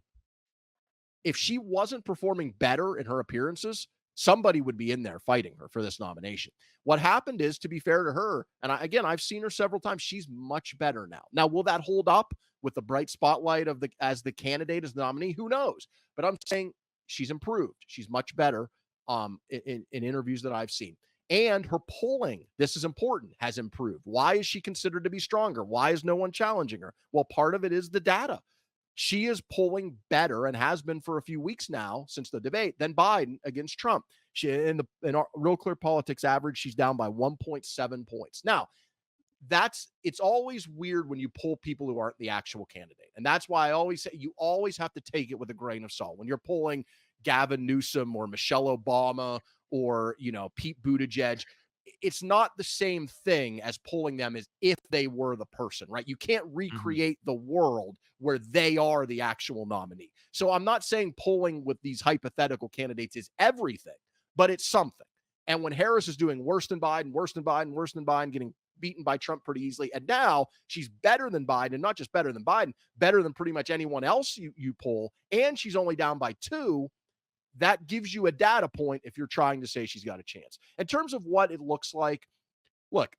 if she wasn't performing better in her appearances, somebody would be in there fighting her for this nomination. What happened is, to be fair to her, and I've seen her several times, she's much better now. Now, will that hold up with the bright spotlight as the candidate, as the nominee? Who knows? But I'm saying she's improved. She's much better in interviews that I've seen. And her polling, this is important, has improved. Why is she considered to be stronger? Why is no one challenging her? Well, part of it is the data. She is polling better, and has been for a few weeks now since the debate, than Biden against Trump. She in our Real Clear Politics average, she's down by 1.7 points. Now, it's always weird when you pull people who aren't the actual candidate. And that's why I always say you always have to take it with a grain of salt. When you're pulling Gavin Newsom or Michelle Obama or, Pete Buttigieg, it's not the same thing as pulling them as if they were the person, right? You can't recreate the world where they are the actual nominee. So I'm not saying polling with these hypothetical candidates is everything, but it's something. And when Harris is doing worse than Biden, getting beaten by Trump pretty easily, and now she's better than Biden, and not just better than Biden, better than pretty much anyone else you poll, and she's only down by 2, that gives you a data point if you're trying to say she's got a chance. In terms of what it looks like, look,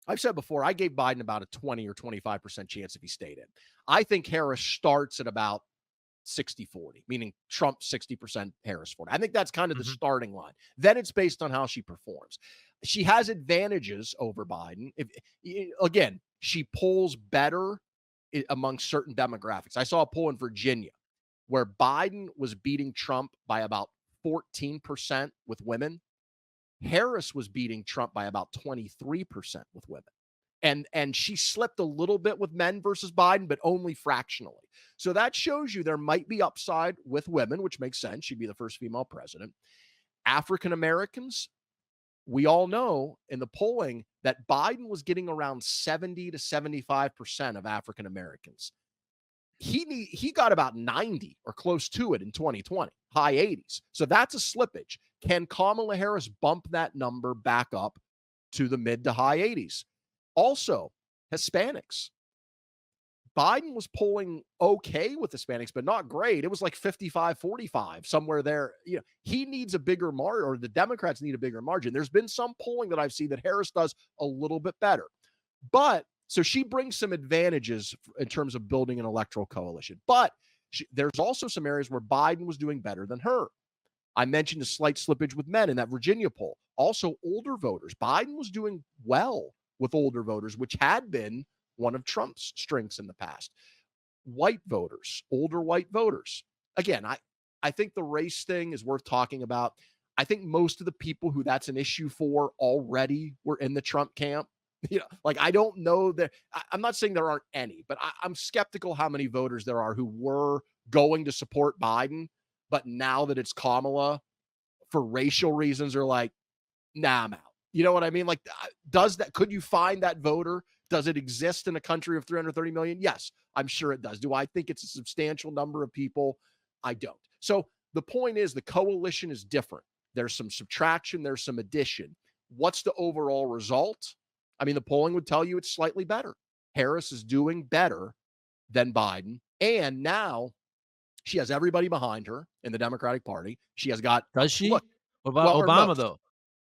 I've said before, I gave Biden about a 20 or 25% chance if he stayed in. I think Harris starts at about 60-40, meaning Trump 60%, Harris 40. I think that's kind of the starting line. Then it's based on how she performs. She has advantages over Biden. Again, she polls better among certain demographics. I saw a poll in Virginia where Biden was beating Trump by about 14% with women. Harris was beating Trump by about 23% with women. And she slipped a little bit with men versus Biden, but only fractionally. So that shows you there might be upside with women, which makes sense. She'd be the first female president. African Americans, we all know in the polling that Biden was getting around 70 to 75% of African Americans. He got about 90 or close to it in 2020, high 80s. So that's a slippage. Can Kamala Harris bump that number back up to the mid to high 80s? Also, Hispanics. Biden was polling okay with Hispanics, but not great. It was like 55-45, somewhere there. He needs a bigger margin, or the Democrats need a bigger margin. There's been some polling that I've seen that Harris does a little bit better. But so she brings some advantages in terms of building an electoral coalition. But there's also some areas where Biden was doing better than her. I mentioned a slight slippage with men in that Virginia poll. Also, older voters. Biden was doing well with older voters, which had been one of Trump's strengths in the past. White voters, older white voters. Again, I think the race thing is worth talking about. I think most of the people who that's an issue for already were in the Trump camp. Like, I don't know that. I'm not saying there aren't any, but I'm skeptical how many voters there are who were going to support Biden, but now that it's Kamala, for racial reasons, are like, nah, I'm out. You know what I mean? Like, could you find that voter? Does it exist in a country of 330 million? Yes, I'm sure it does. Do I think it's a substantial number of people? I don't. So the point is, the coalition is different. There's some subtraction, there's some addition. What's the overall result? I mean, the polling would tell you it's slightly better. Harris is doing better than Biden. And now she has everybody behind her in the Democratic Party. She has got, Does she? look, What about well, or Obama, most. though?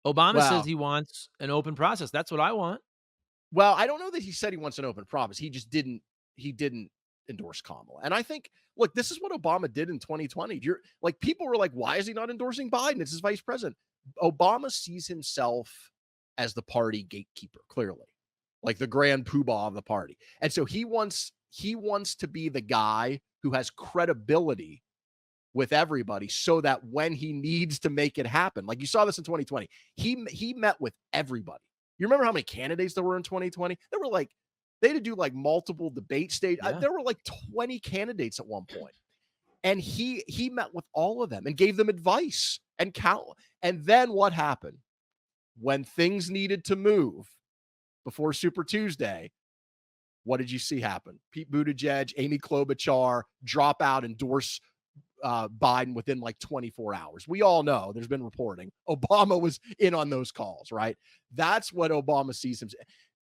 Obama says Well, he wants an open process. That's what I want. I don't know that he said he wants an open promise. He didn't endorse Kamala. And I think, look, this is what Obama did in 2020. People were like, why is he not endorsing Biden? It's his vice president. Obama sees himself as the party gatekeeper, clearly, like the grand poobah of the party. And so he wants to be the guy who has credibility with everybody, so that when he needs to make it happen, like you saw this in 2020, he met with everybody. You remember how many candidates there were in 2020? They had to do like multiple debate stage. Yeah. There were like 20 candidates at one point. And he met with all of them and gave them advice and count. And then what happened? When things needed to move before Super Tuesday, what did you see happen? Pete Buttigieg, Amy Klobuchar drop out, endorse Biden within like 24 hours. We all know, there's been reporting, Obama was in on those calls, right? That's what Obama sees him.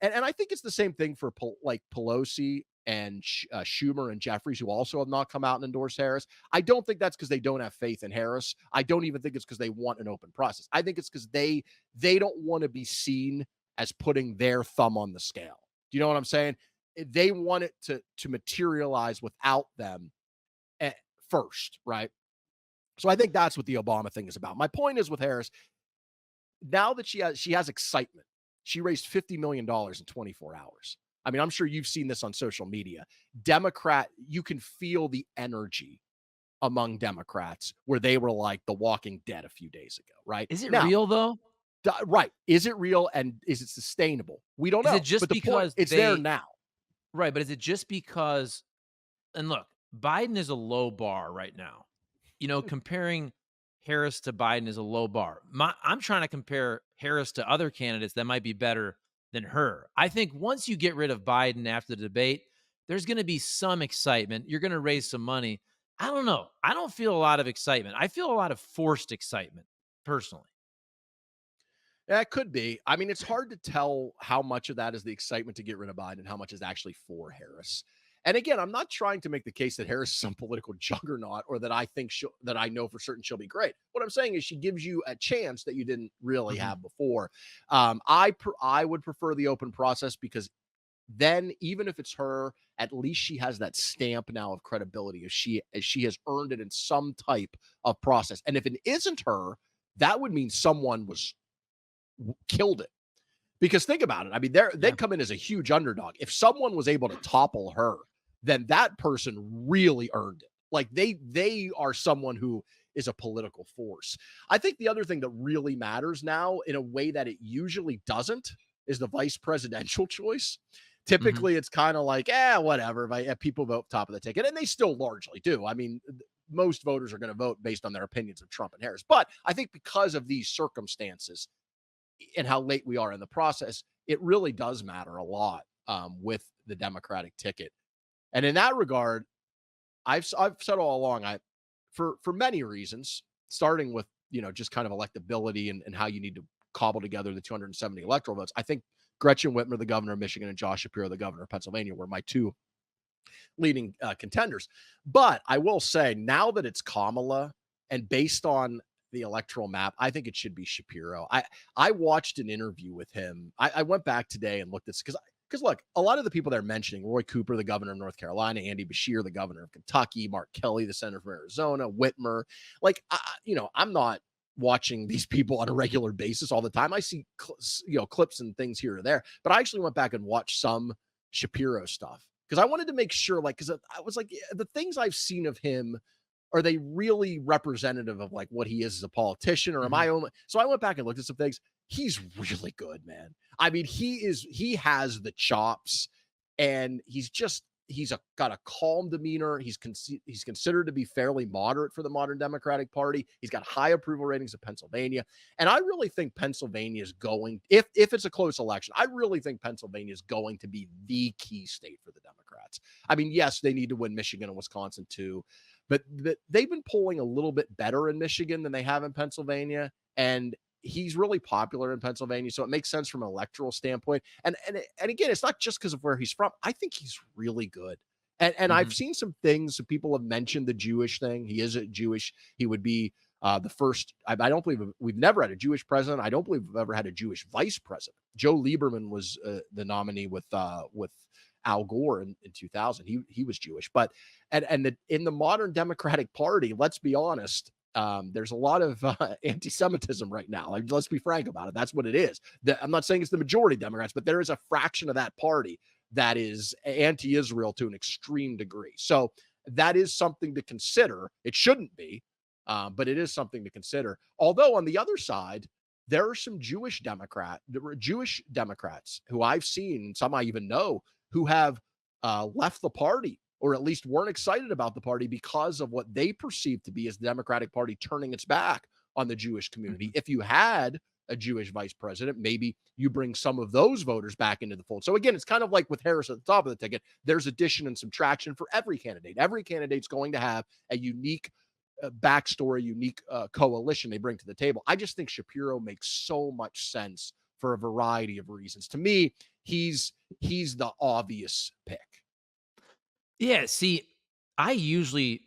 And I think it's the same thing for like Pelosi and Schumer and Jeffries, who also have not come out and endorsed Harris. I don't think that's because they don't have faith in Harris. I don't even think it's because they want an open process. I think it's because they don't want to be seen as putting their thumb on the scale. Do you know what I'm saying? They want it to materialize without them first, right? So I think that's what the Obama thing is about. My point is, with Harris, now that she has excitement. She raised $50 million in 24 hours. I mean, I'm sure you've seen this on social media. You can feel the energy among Democrats where they were like The Walking Dead a few days ago, right? Is it Now, real, though? right. Is it real, and is it sustainable? We don't Is it know. just But the point, because it's there now. right, but is it just because, and look, Biden is a low bar right now. Comparing Harris to Biden is a low bar. I'm trying to compare Harris to other candidates that might be better than her. I think once you get rid of Biden after the debate, there's going to be some excitement. You're going to raise some money. I don't know. I don't feel a lot of excitement. I feel a lot of forced excitement, personally. Yeah, it could be. I mean, it's hard to tell how much of that is the excitement to get rid of Biden and how much is actually for Harris. And again, I'm not trying to make the case that Harris is some political juggernaut, or that I think that I know for certain she'll be great. What I'm saying is she gives you a chance that you didn't really Mhm. have before. I would prefer the open process, because then, even if it's her, at least she has that stamp now of credibility, as she has earned it in some type of process. And if it isn't her, that would mean someone killed it. Because think about it. I mean, Yeah. they'd come in as a huge underdog. If someone was able to topple her, then that person really earned it. Like, they are someone who is a political force. I think the other thing that really matters now, in a way that it usually doesn't, is the vice presidential choice. Mhm. Typically, it's kind of like, whatever. People vote top of the ticket, and they still largely do. I mean, most voters are going to vote based on their opinions of Trump and Harris. But I think because of these circumstances, and how late we are in the process, it really does matter a lot with the Democratic ticket. And in that regard, I've said all along, for many reasons, starting with just kind of electability, and how you need to cobble together the 270 electoral votes. I think Gretchen Whitmer, the governor of Michigan, and Josh Shapiro, the governor of Pennsylvania, were my two leading contenders. But I will say, now that it's Kamala, and based on the electoral map, I think it should be Shapiro. I watched an interview with him. I went back today and looked at this because look, a lot of the people they're mentioning, Roy Cooper, the governor of North Carolina, Andy Beshear, the governor of Kentucky, Mark Kelly, the senator from Arizona, Whitmer. Like, I'm not watching these people on a regular basis all the time. I see, clips and things here or there, but I actually went back and watched some Shapiro stuff because I wanted to make sure, like, because I was like, the things I've seen of him, are they really representative of like what he is as a politician, or am Mhm. I only? So I went back and looked at some things. He's really good, man. I mean, he has the chops, and got a calm demeanor. He's considered to be fairly moderate for the modern Democratic Party. He's got high approval ratings of Pennsylvania, and I really think Pennsylvania is going, if it's a close election, I really think Pennsylvania is going to be the key state for the Democrats. I mean, yes, they need to win Michigan and Wisconsin too, but they've been polling a little bit better in Michigan than they have in Pennsylvania, and he's really popular in Pennsylvania, so it makes sense from an electoral standpoint. And again, it's not just because of where he's from. I think he's really good. And I've Mhm. seen some things. Some people have mentioned the Jewish thing. He is a Jewish. He would be the first. I don't believe we've never had a Jewish president. I don't believe we've ever had a Jewish vice president. Joe Lieberman was the nominee with Al Gore in 2000. He was Jewish, but in the modern Democratic Party, let's be honest, there's a lot of anti-Semitism right now. Like, let's be frank about it. That's what it is. I'm not saying it's the majority of Democrats, but there is a fraction of that party that is anti-Israel to an extreme degree. So that is something to consider. It shouldn't be, but it is something to consider. Although on the other side, there are some Jewish Democrats who I've seen, some I even know, who have left the party, or at least weren't excited about the party because of what they perceive to be as the Democratic Party turning its back on the Jewish community. Mhm. If you had a Jewish vice president, maybe you bring some of those voters back into the fold. So again, it's kind of like with Harris at the top of the ticket. There's addition and subtraction for every candidate. Every candidate's going to have a unique backstory, unique coalition they bring to the table. I just think Shapiro makes so much sense for a variety of reasons. To me, he's the obvious pick. Yeah, see, I usually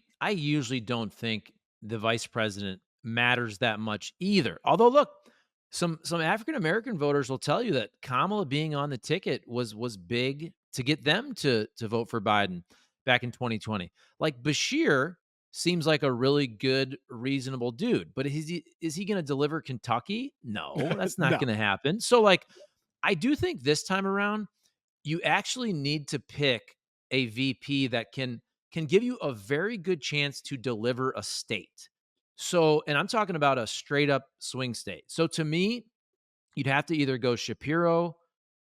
don't think the vice president matters that much either. Although look, some African American voters will tell you that Kamala being on the ticket was big to get them to vote for Biden back in 2020. Like Bashir seems like a really good, reasonable dude, but is he going to deliver Kentucky? No, that's not No. going to happen. So like I do think this time around you actually need to pick a VP that can give you a very good chance to deliver a state. So, and I'm talking about a straight up swing state. So to me, you'd have to either go Shapiro,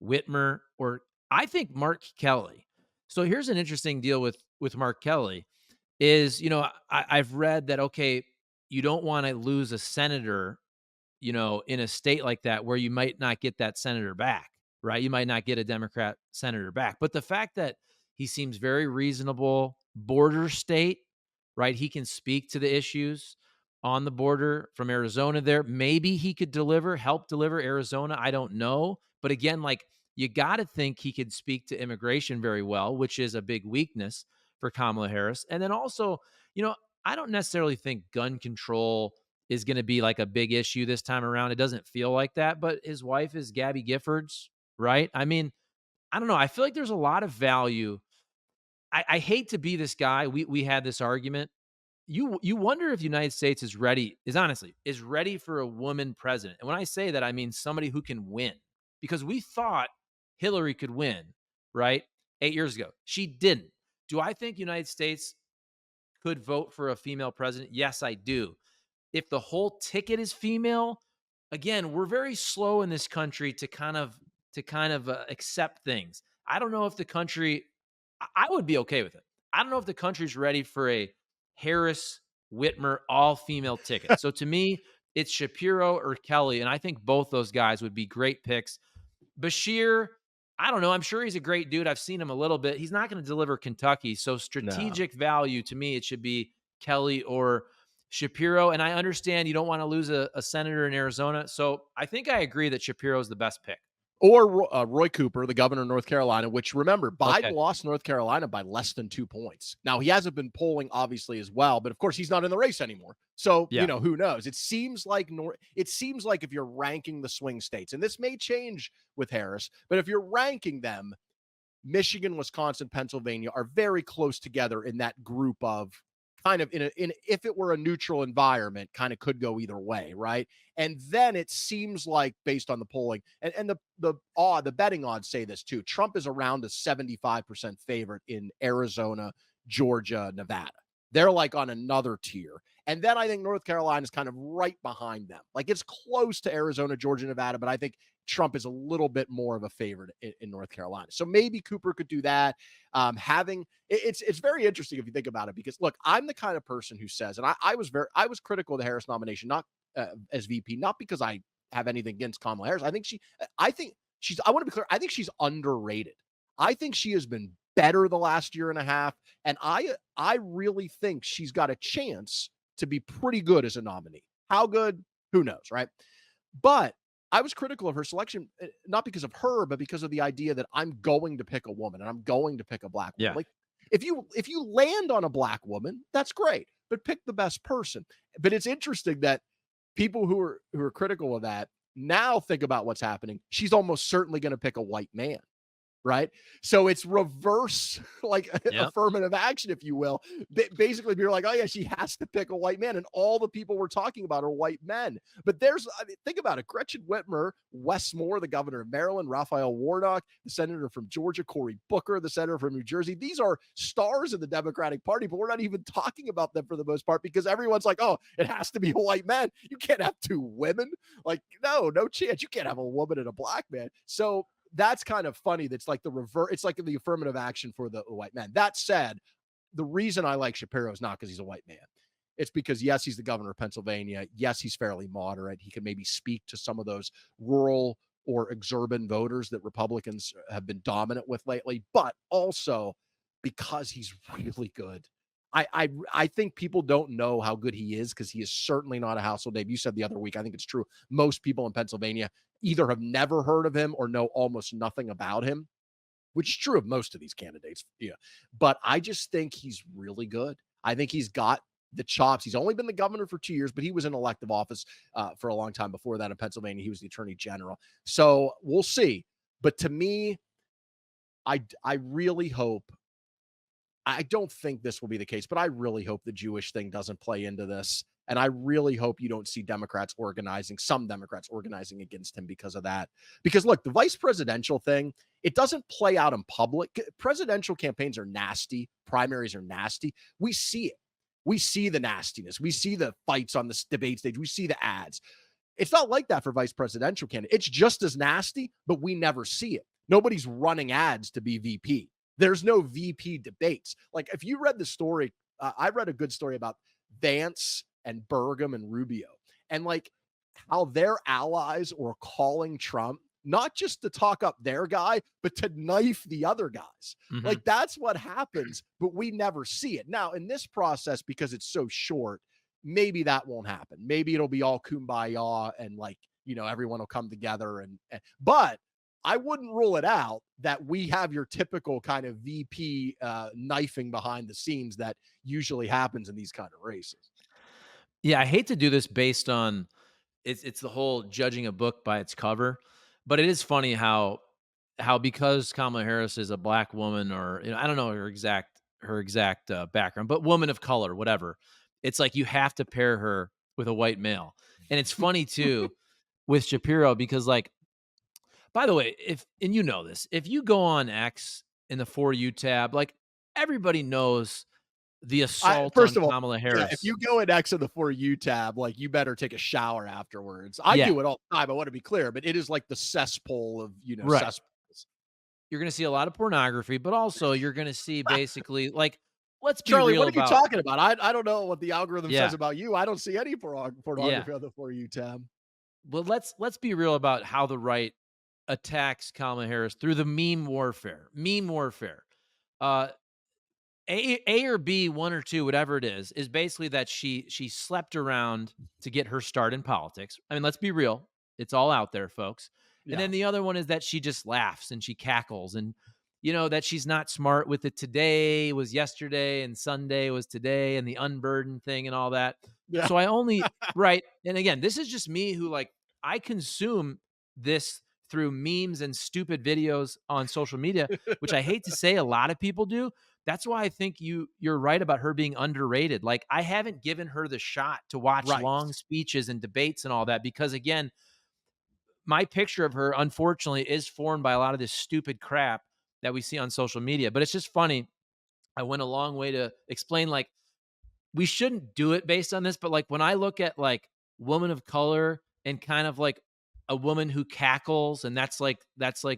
Whitmer, or I think Mark Kelly. So here's an interesting deal with Mark Kelly is, I've read that okay, you don't want to lose a senator in a state like that where you might not get that senator back, right? You might not get a Democrat senator back. But the fact that he seems very reasonable, border state, right? He can speak to the issues on the border from Arizona there. Maybe he could help deliver Arizona. I don't know. But again, like you got to think he could speak to immigration very well, which is a big weakness for Kamala Harris. And then also, you know, I don't necessarily think gun control is going to be like a big issue this time around. It doesn't feel like that, but his wife is Gabby Giffords, right? I mean, I don't know. I feel like there's a lot of value. I hate to be this guy. We had this argument. You wonder if the United States is ready for a woman president. And when I say that, I mean somebody who can win. Because we thought Hillary could win, right? 8 years ago. She didn't. Do I think United States could vote for a female president? Yes, I do. If the whole ticket is female, again, we're very slow in this country to kind of accept things. I don't know if the country I would be okay with it. I don't know if the country's ready for a Harris Whitmer all female ticket. So to me, it's Shapiro or Kelly, and I think both those guys would be great picks. Bashir, I don't know. I'm sure he's a great dude. I've seen him a little bit. He's not going to deliver Kentucky. So No. strategic value to me, it should be Kelly or Shapiro. And I understand you don't want to lose a senator in Arizona. So I think I agree that Shapiro is the best pick. Or Roy Cooper, the governor of North Carolina, which remember, Biden Okay. lost North Carolina by less than 2 points. Now, he hasn't been polling, obviously, as well, but of course, he's not in the race anymore. So, Yeah. who knows? It seems like if you're ranking the swing states, and this may change with Harris, but if you're ranking them, Michigan, Wisconsin, Pennsylvania are very close together in that group of kind of in if it were a neutral environment, kind of could go either way, right? And then it seems like based on the polling and the betting odds say this too. Trump is around a 75% favorite in Arizona, Georgia, Nevada. They're like on another tier. And then I think North Carolina is kind of right behind them. Like it's close to Arizona, Georgia, Nevada, but I think Trump is a little bit more of a favorite in North Carolina. So maybe Cooper could do that. It's very interesting if you think about it, because look, I'm the kind of person who says, and I was critical of the Harris nomination, not as VP, not because I have anything against Kamala Harris. I think she's, I want to be clear, I think she's underrated. I think she has been better the last year and a half. And I really think she's got a chance to be pretty good as a nominee. How good? Who knows, right? But I was critical of her selection, not because of her, but because of the idea that I'm going to pick a woman and I'm going to pick a black woman. Yeah. Like if you land on a black woman, that's great, but pick the best person. But it's interesting that people who are critical of that now think about what's happening. She's almost certainly going to pick a white man, right? So it's reverse, like Yep. affirmative action, if you will. Basically, you're like, oh yeah, she has to pick a white man, and all the people we're talking about are white men. But I mean, think about it: Gretchen Whitmer, Wes Moore, the governor of Maryland, Raphael Warnock, the senator from Georgia, Cory Booker, the senator from New Jersey. These are stars of the Democratic Party, but we're not even talking about them for the most part because everyone's like, oh, it has to be a white man. You can't have two women. Like, no chance. You can't have a woman and a black man. So that's kind of funny. That's like the reverse. It's like the affirmative action for the white man. That said, the reason I like Shapiro is not because he's a white man. It's because, yes, he's the governor of Pennsylvania. Yes, he's fairly moderate. He can maybe speak to some of those rural or exurban voters that Republicans have been dominant with lately, but also because he's really good. I think people don't know how good he is because he is certainly not a household name. You said the other week, I think it's true. Most people in Pennsylvania either have never heard of him or know almost nothing about him, which is true of most of these candidates. Yeah. But I just think he's really good. I think he's got the chops. He's only been the governor for 2 years, but he was in elective office for a long time before that in Pennsylvania. He was the attorney general. So we'll see. But to me, I really hope, I don't think this will be the case, but I really hope the Jewish thing doesn't play into this. And I really hope you don't see some Democrats organizing against him because of that. Because look, the vice presidential thing, it doesn't play out in public. Presidential campaigns are nasty, primaries are nasty. We see it. We see the nastiness. We see the fights on the debate stage. We see the ads. It's not like that for vice presidential candidates. It's just as nasty, but we never see it. Nobody's running ads to be VP. There's no VP debates. Like if you read the story, I read a good story about Vance and Burgum and Rubio, and like how their allies were calling Trump not just to talk up their guy, but to knife the other guys. Mhm. Like that's what happens, but we never see it. Now, in this process, because it's so short, maybe that won't happen. Maybe it'll be all kumbaya and like, everyone will come together but I wouldn't rule it out that we have your typical kind of VP knifing behind the scenes that usually happens in these kind of races. Yeah, I hate to do this based on it's the whole judging a book by its cover, but it is funny how because Kamala Harris is a black woman or I don't know her exact background, but woman of color, whatever. It's like you have to pair her with a white male. And it's funny too with Shapiro because like by the way, if and you know this, if you go on X in the For You tab, like everybody knows the I assault first on of all, Kamala yeah, if Harris. you go in X of the For You tab, like you better take a shower afterwards. I Yeah, do it all the time. I want to be clear, but it is like the cesspool of right. cesspools. You're gonna see a lot of pornography, but also you're gonna see basically like, let's be Charlie, real what are you about talking about? I don't know what the algorithm says yeah, about you. I don't see any yeah. pornography on the For You tab. Well, let's be real about how the right attacks Kamala Harris through the meme warfare. Meme warfare. Uh, A or B, one or two, whatever it is basically that she slept around to get her start in politics. I mean, let's be real. It's all out there, folks. And Yeah. then the other one is that she just laughs and she cackles and, that she's not smart with the today was yesterday and Sunday was today and the unburdened thing and all that. Yeah. So I only, right. And again, this is just me who like, I consume this through memes and stupid videos on social media, which I hate to say a lot of people do. That's why I think you're right about her being underrated. Like I haven't given her the shot to watch Right. long speeches and debates and all that because again, my picture of her unfortunately is formed by a lot of this stupid crap that we see on social media. But it's just funny. I went a long way to explain like we shouldn't do it based on this, but like when I look at like woman of color and kind of like a woman who cackles, and that's like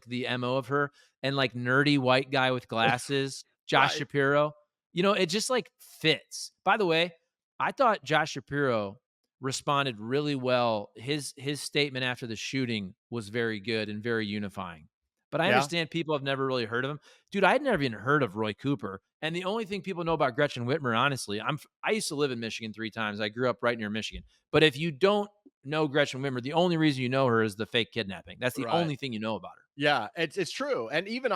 the MO of her, and like nerdy white guy with glasses, Josh Right. Shapiro, it just like fits. By the way, I thought Josh Shapiro responded really well. His statement after the shooting was very good and very unifying. But I Yeah. understand people have never really heard of him. Dude, I had never even heard of Roy Cooper. And the only thing people know about Gretchen Whitmer, honestly, I used to live in Michigan 3 times. I grew up right near Michigan. But if you don't know Gretchen Whitmer, the only reason you know her is the fake kidnapping. That's the Right. only thing you know about her. Yeah, it's true. And even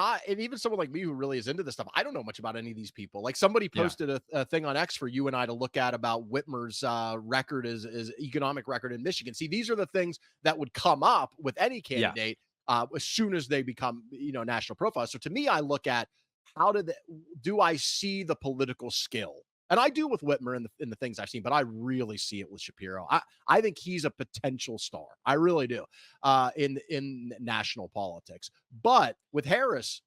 someone like me who really is into this stuff, I don't know much about any of these people. Like somebody Yeah. posted a thing on X for you and I to look at about Whitmer's record as economic record in Michigan. See, these are the things that would come up with any Yeah. candidate as soon as they become, national profile. So to me, I look at how do I see the political skill? And I do with Whitmer in the things I've seen, but I really see it with Shapiro. I think he's a potential star. I really do in national politics. But with Harris,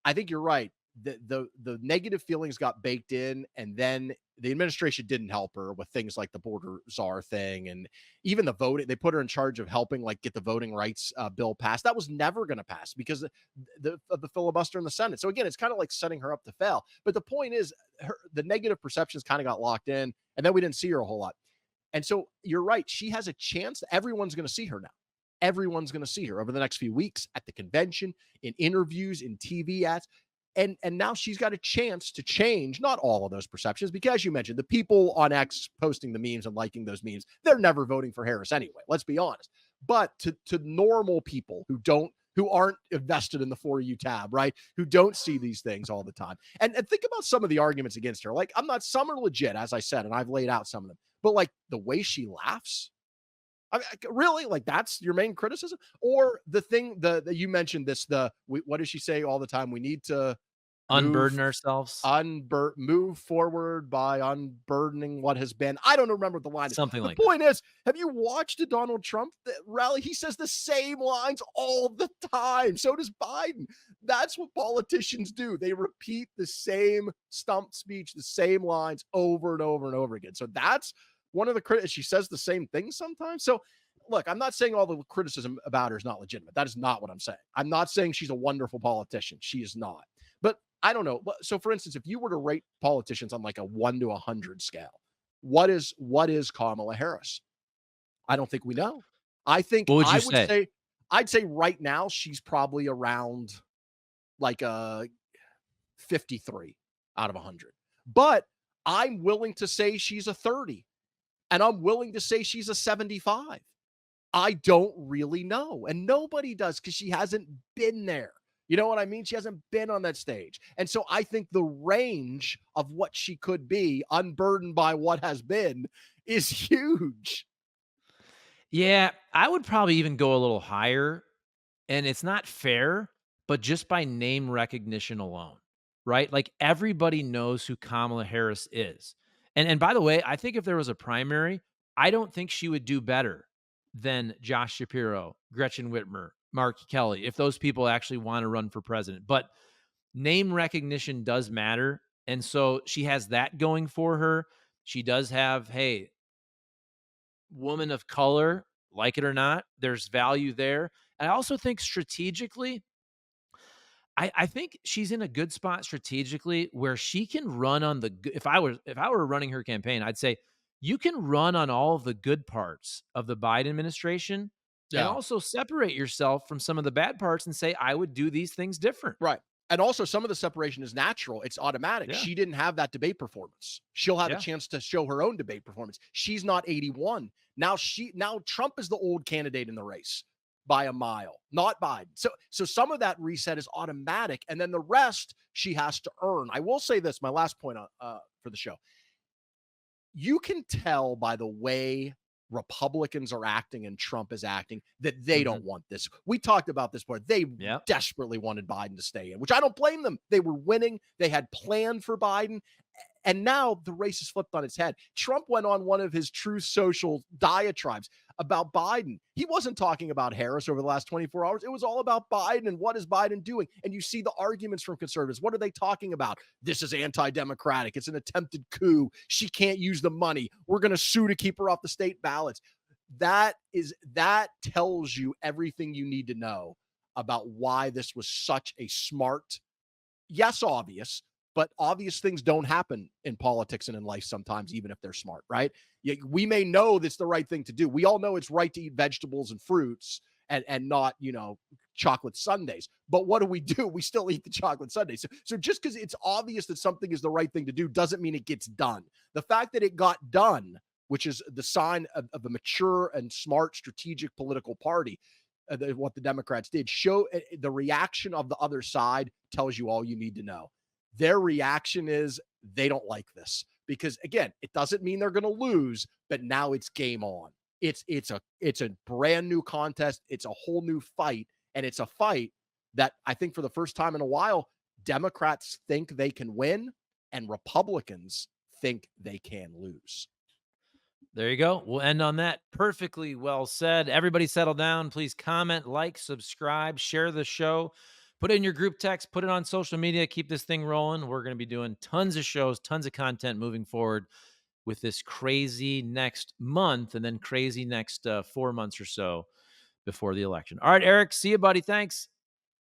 I think you're right. The negative feelings got baked in, and then the administration didn't help her with things like the border czar thing, and even the voting. They put her in charge of helping like get the voting rights bill passed. That was never going to pass because of the filibuster in the Senate. So again, it's kind of like setting her up to fail. But the point is, the negative perceptions kind of got locked in, and then we didn't see her a whole lot. And so you're right. She has a chance. Everyone's going to see her now. Everyone's going to see her over the next few weeks at the convention, in interviews, in TV ads. And now she's got a chance to change not all of those perceptions because, as you mentioned, the people on X posting the memes and liking those memes, they're never voting for Harris anyway. Let's be honest. But to normal people who aren't invested in the For You tab, right? Who don't see these things all the time. And think about some of the arguments against her. Like, some are legit, as I said, and I've laid out some of them. But like the way she laughs, I mean, really, like that's your main criticism, or the thing that you mentioned what does she say all the time? We need to move Unburden ourselves. move forward by unburdening what has been. I don't remember what the line is. Something The like that. point is, have you watched a Donald Trump rally? He says the same lines all the time. So does Biden. That's what politicians do. They repeat the same stump speech, the same lines over and over and over again. So that's one of the critics. She says the same thing sometimes. So look, I'm not saying all the criticism about her is not legitimate. That is not what I'm saying. I'm not saying she's a wonderful politician. She is not. But I don't know. So, for instance, if you were to rate politicians on like a 1 to 100 scale, what is Kamala Harris? I don't think we know. I think What would you I would say? say I'd say right now she's probably around like a 53 out of 100. But I'm willing to say she's a 30, and I'm willing to say she's a 75. I don't really know. And nobody does because she hasn't been there. You know what I mean? She hasn't been on that stage. And so I think the range of what she could be, unburdened by what has been, is huge. Yeah, I would probably even go a little higher. And it's not fair, but just by name recognition alone, right? Like everybody knows who Kamala Harris is. And by the way, I think if there was a primary, I don't think she would do better than Josh Shapiro, Gretchen Whitmer, Mark Kelly, if those people actually want to run for president. But name recognition does matter. And so she has that going for her. She does have, hey, woman of color, like it or not, there's value there. I also think strategically, I think she's in a good spot strategically where she can run on if I were running her campaign, I'd say you can run on all of the good parts of the Biden administration and Yeah. also separate yourself from some of the bad parts and say I would do these things different. Right. And also, some of the separation is natural. It's automatic. Yeah. She didn't have that debate performance. She'll have a Yeah. chance to show her own debate performance. She's not 81. Now Trump is the old candidate in the race. by a mile, not Biden. So some of that reset is automatic, and then the rest she has to earn. I will say this, my last point for the show. You can tell by the way Republicans are acting and Trump is acting that they Mhm. don't want this. We talked about this before. They Yep. desperately wanted Biden to stay in, which I don't blame them. They were winning. They had planned for Biden. And now the race is flipped on its head. Trump went on one of his true social diatribes about Biden. He wasn't talking about Harris over the last 24 hours. It was all about Biden and what is Biden doing. And you see the arguments from conservatives. What are they talking about? This is anti-democratic. It's an attempted coup. She can't use the money. We're going to sue to keep her off the state ballots. That tells you everything you need to know about why this was such a smart, yes, obvious, but obvious things don't happen in politics and in life sometimes, even if they're smart, right? We may know that's the right thing to do. We all know it's right to eat vegetables and fruits and not, chocolate sundaes. But what do? We still eat the chocolate sundaes. So just because it's obvious that something is the right thing to do doesn't mean it gets done. The fact that it got done, which is the sign of a mature and smart strategic political party, what the Democrats did, show the reaction of the other side tells you all you need to know. Their reaction is they don't like this because again, it doesn't mean they're going to lose, but now it's game on. It's a brand new contest. It's a whole new fight, and it's a fight that I think for the first time in a while, Democrats think they can win, and Republicans think they can lose. There you go. We'll end on that. Perfectly well said. Everybody settle down. Please comment, like, subscribe, share the show, put it in your group text, put it on social media, keep this thing rolling. We're going to be doing tons of shows, tons of content moving forward with this crazy next month and then crazy next 4 months or so before the election. All right, Eric, see you, buddy. Thanks.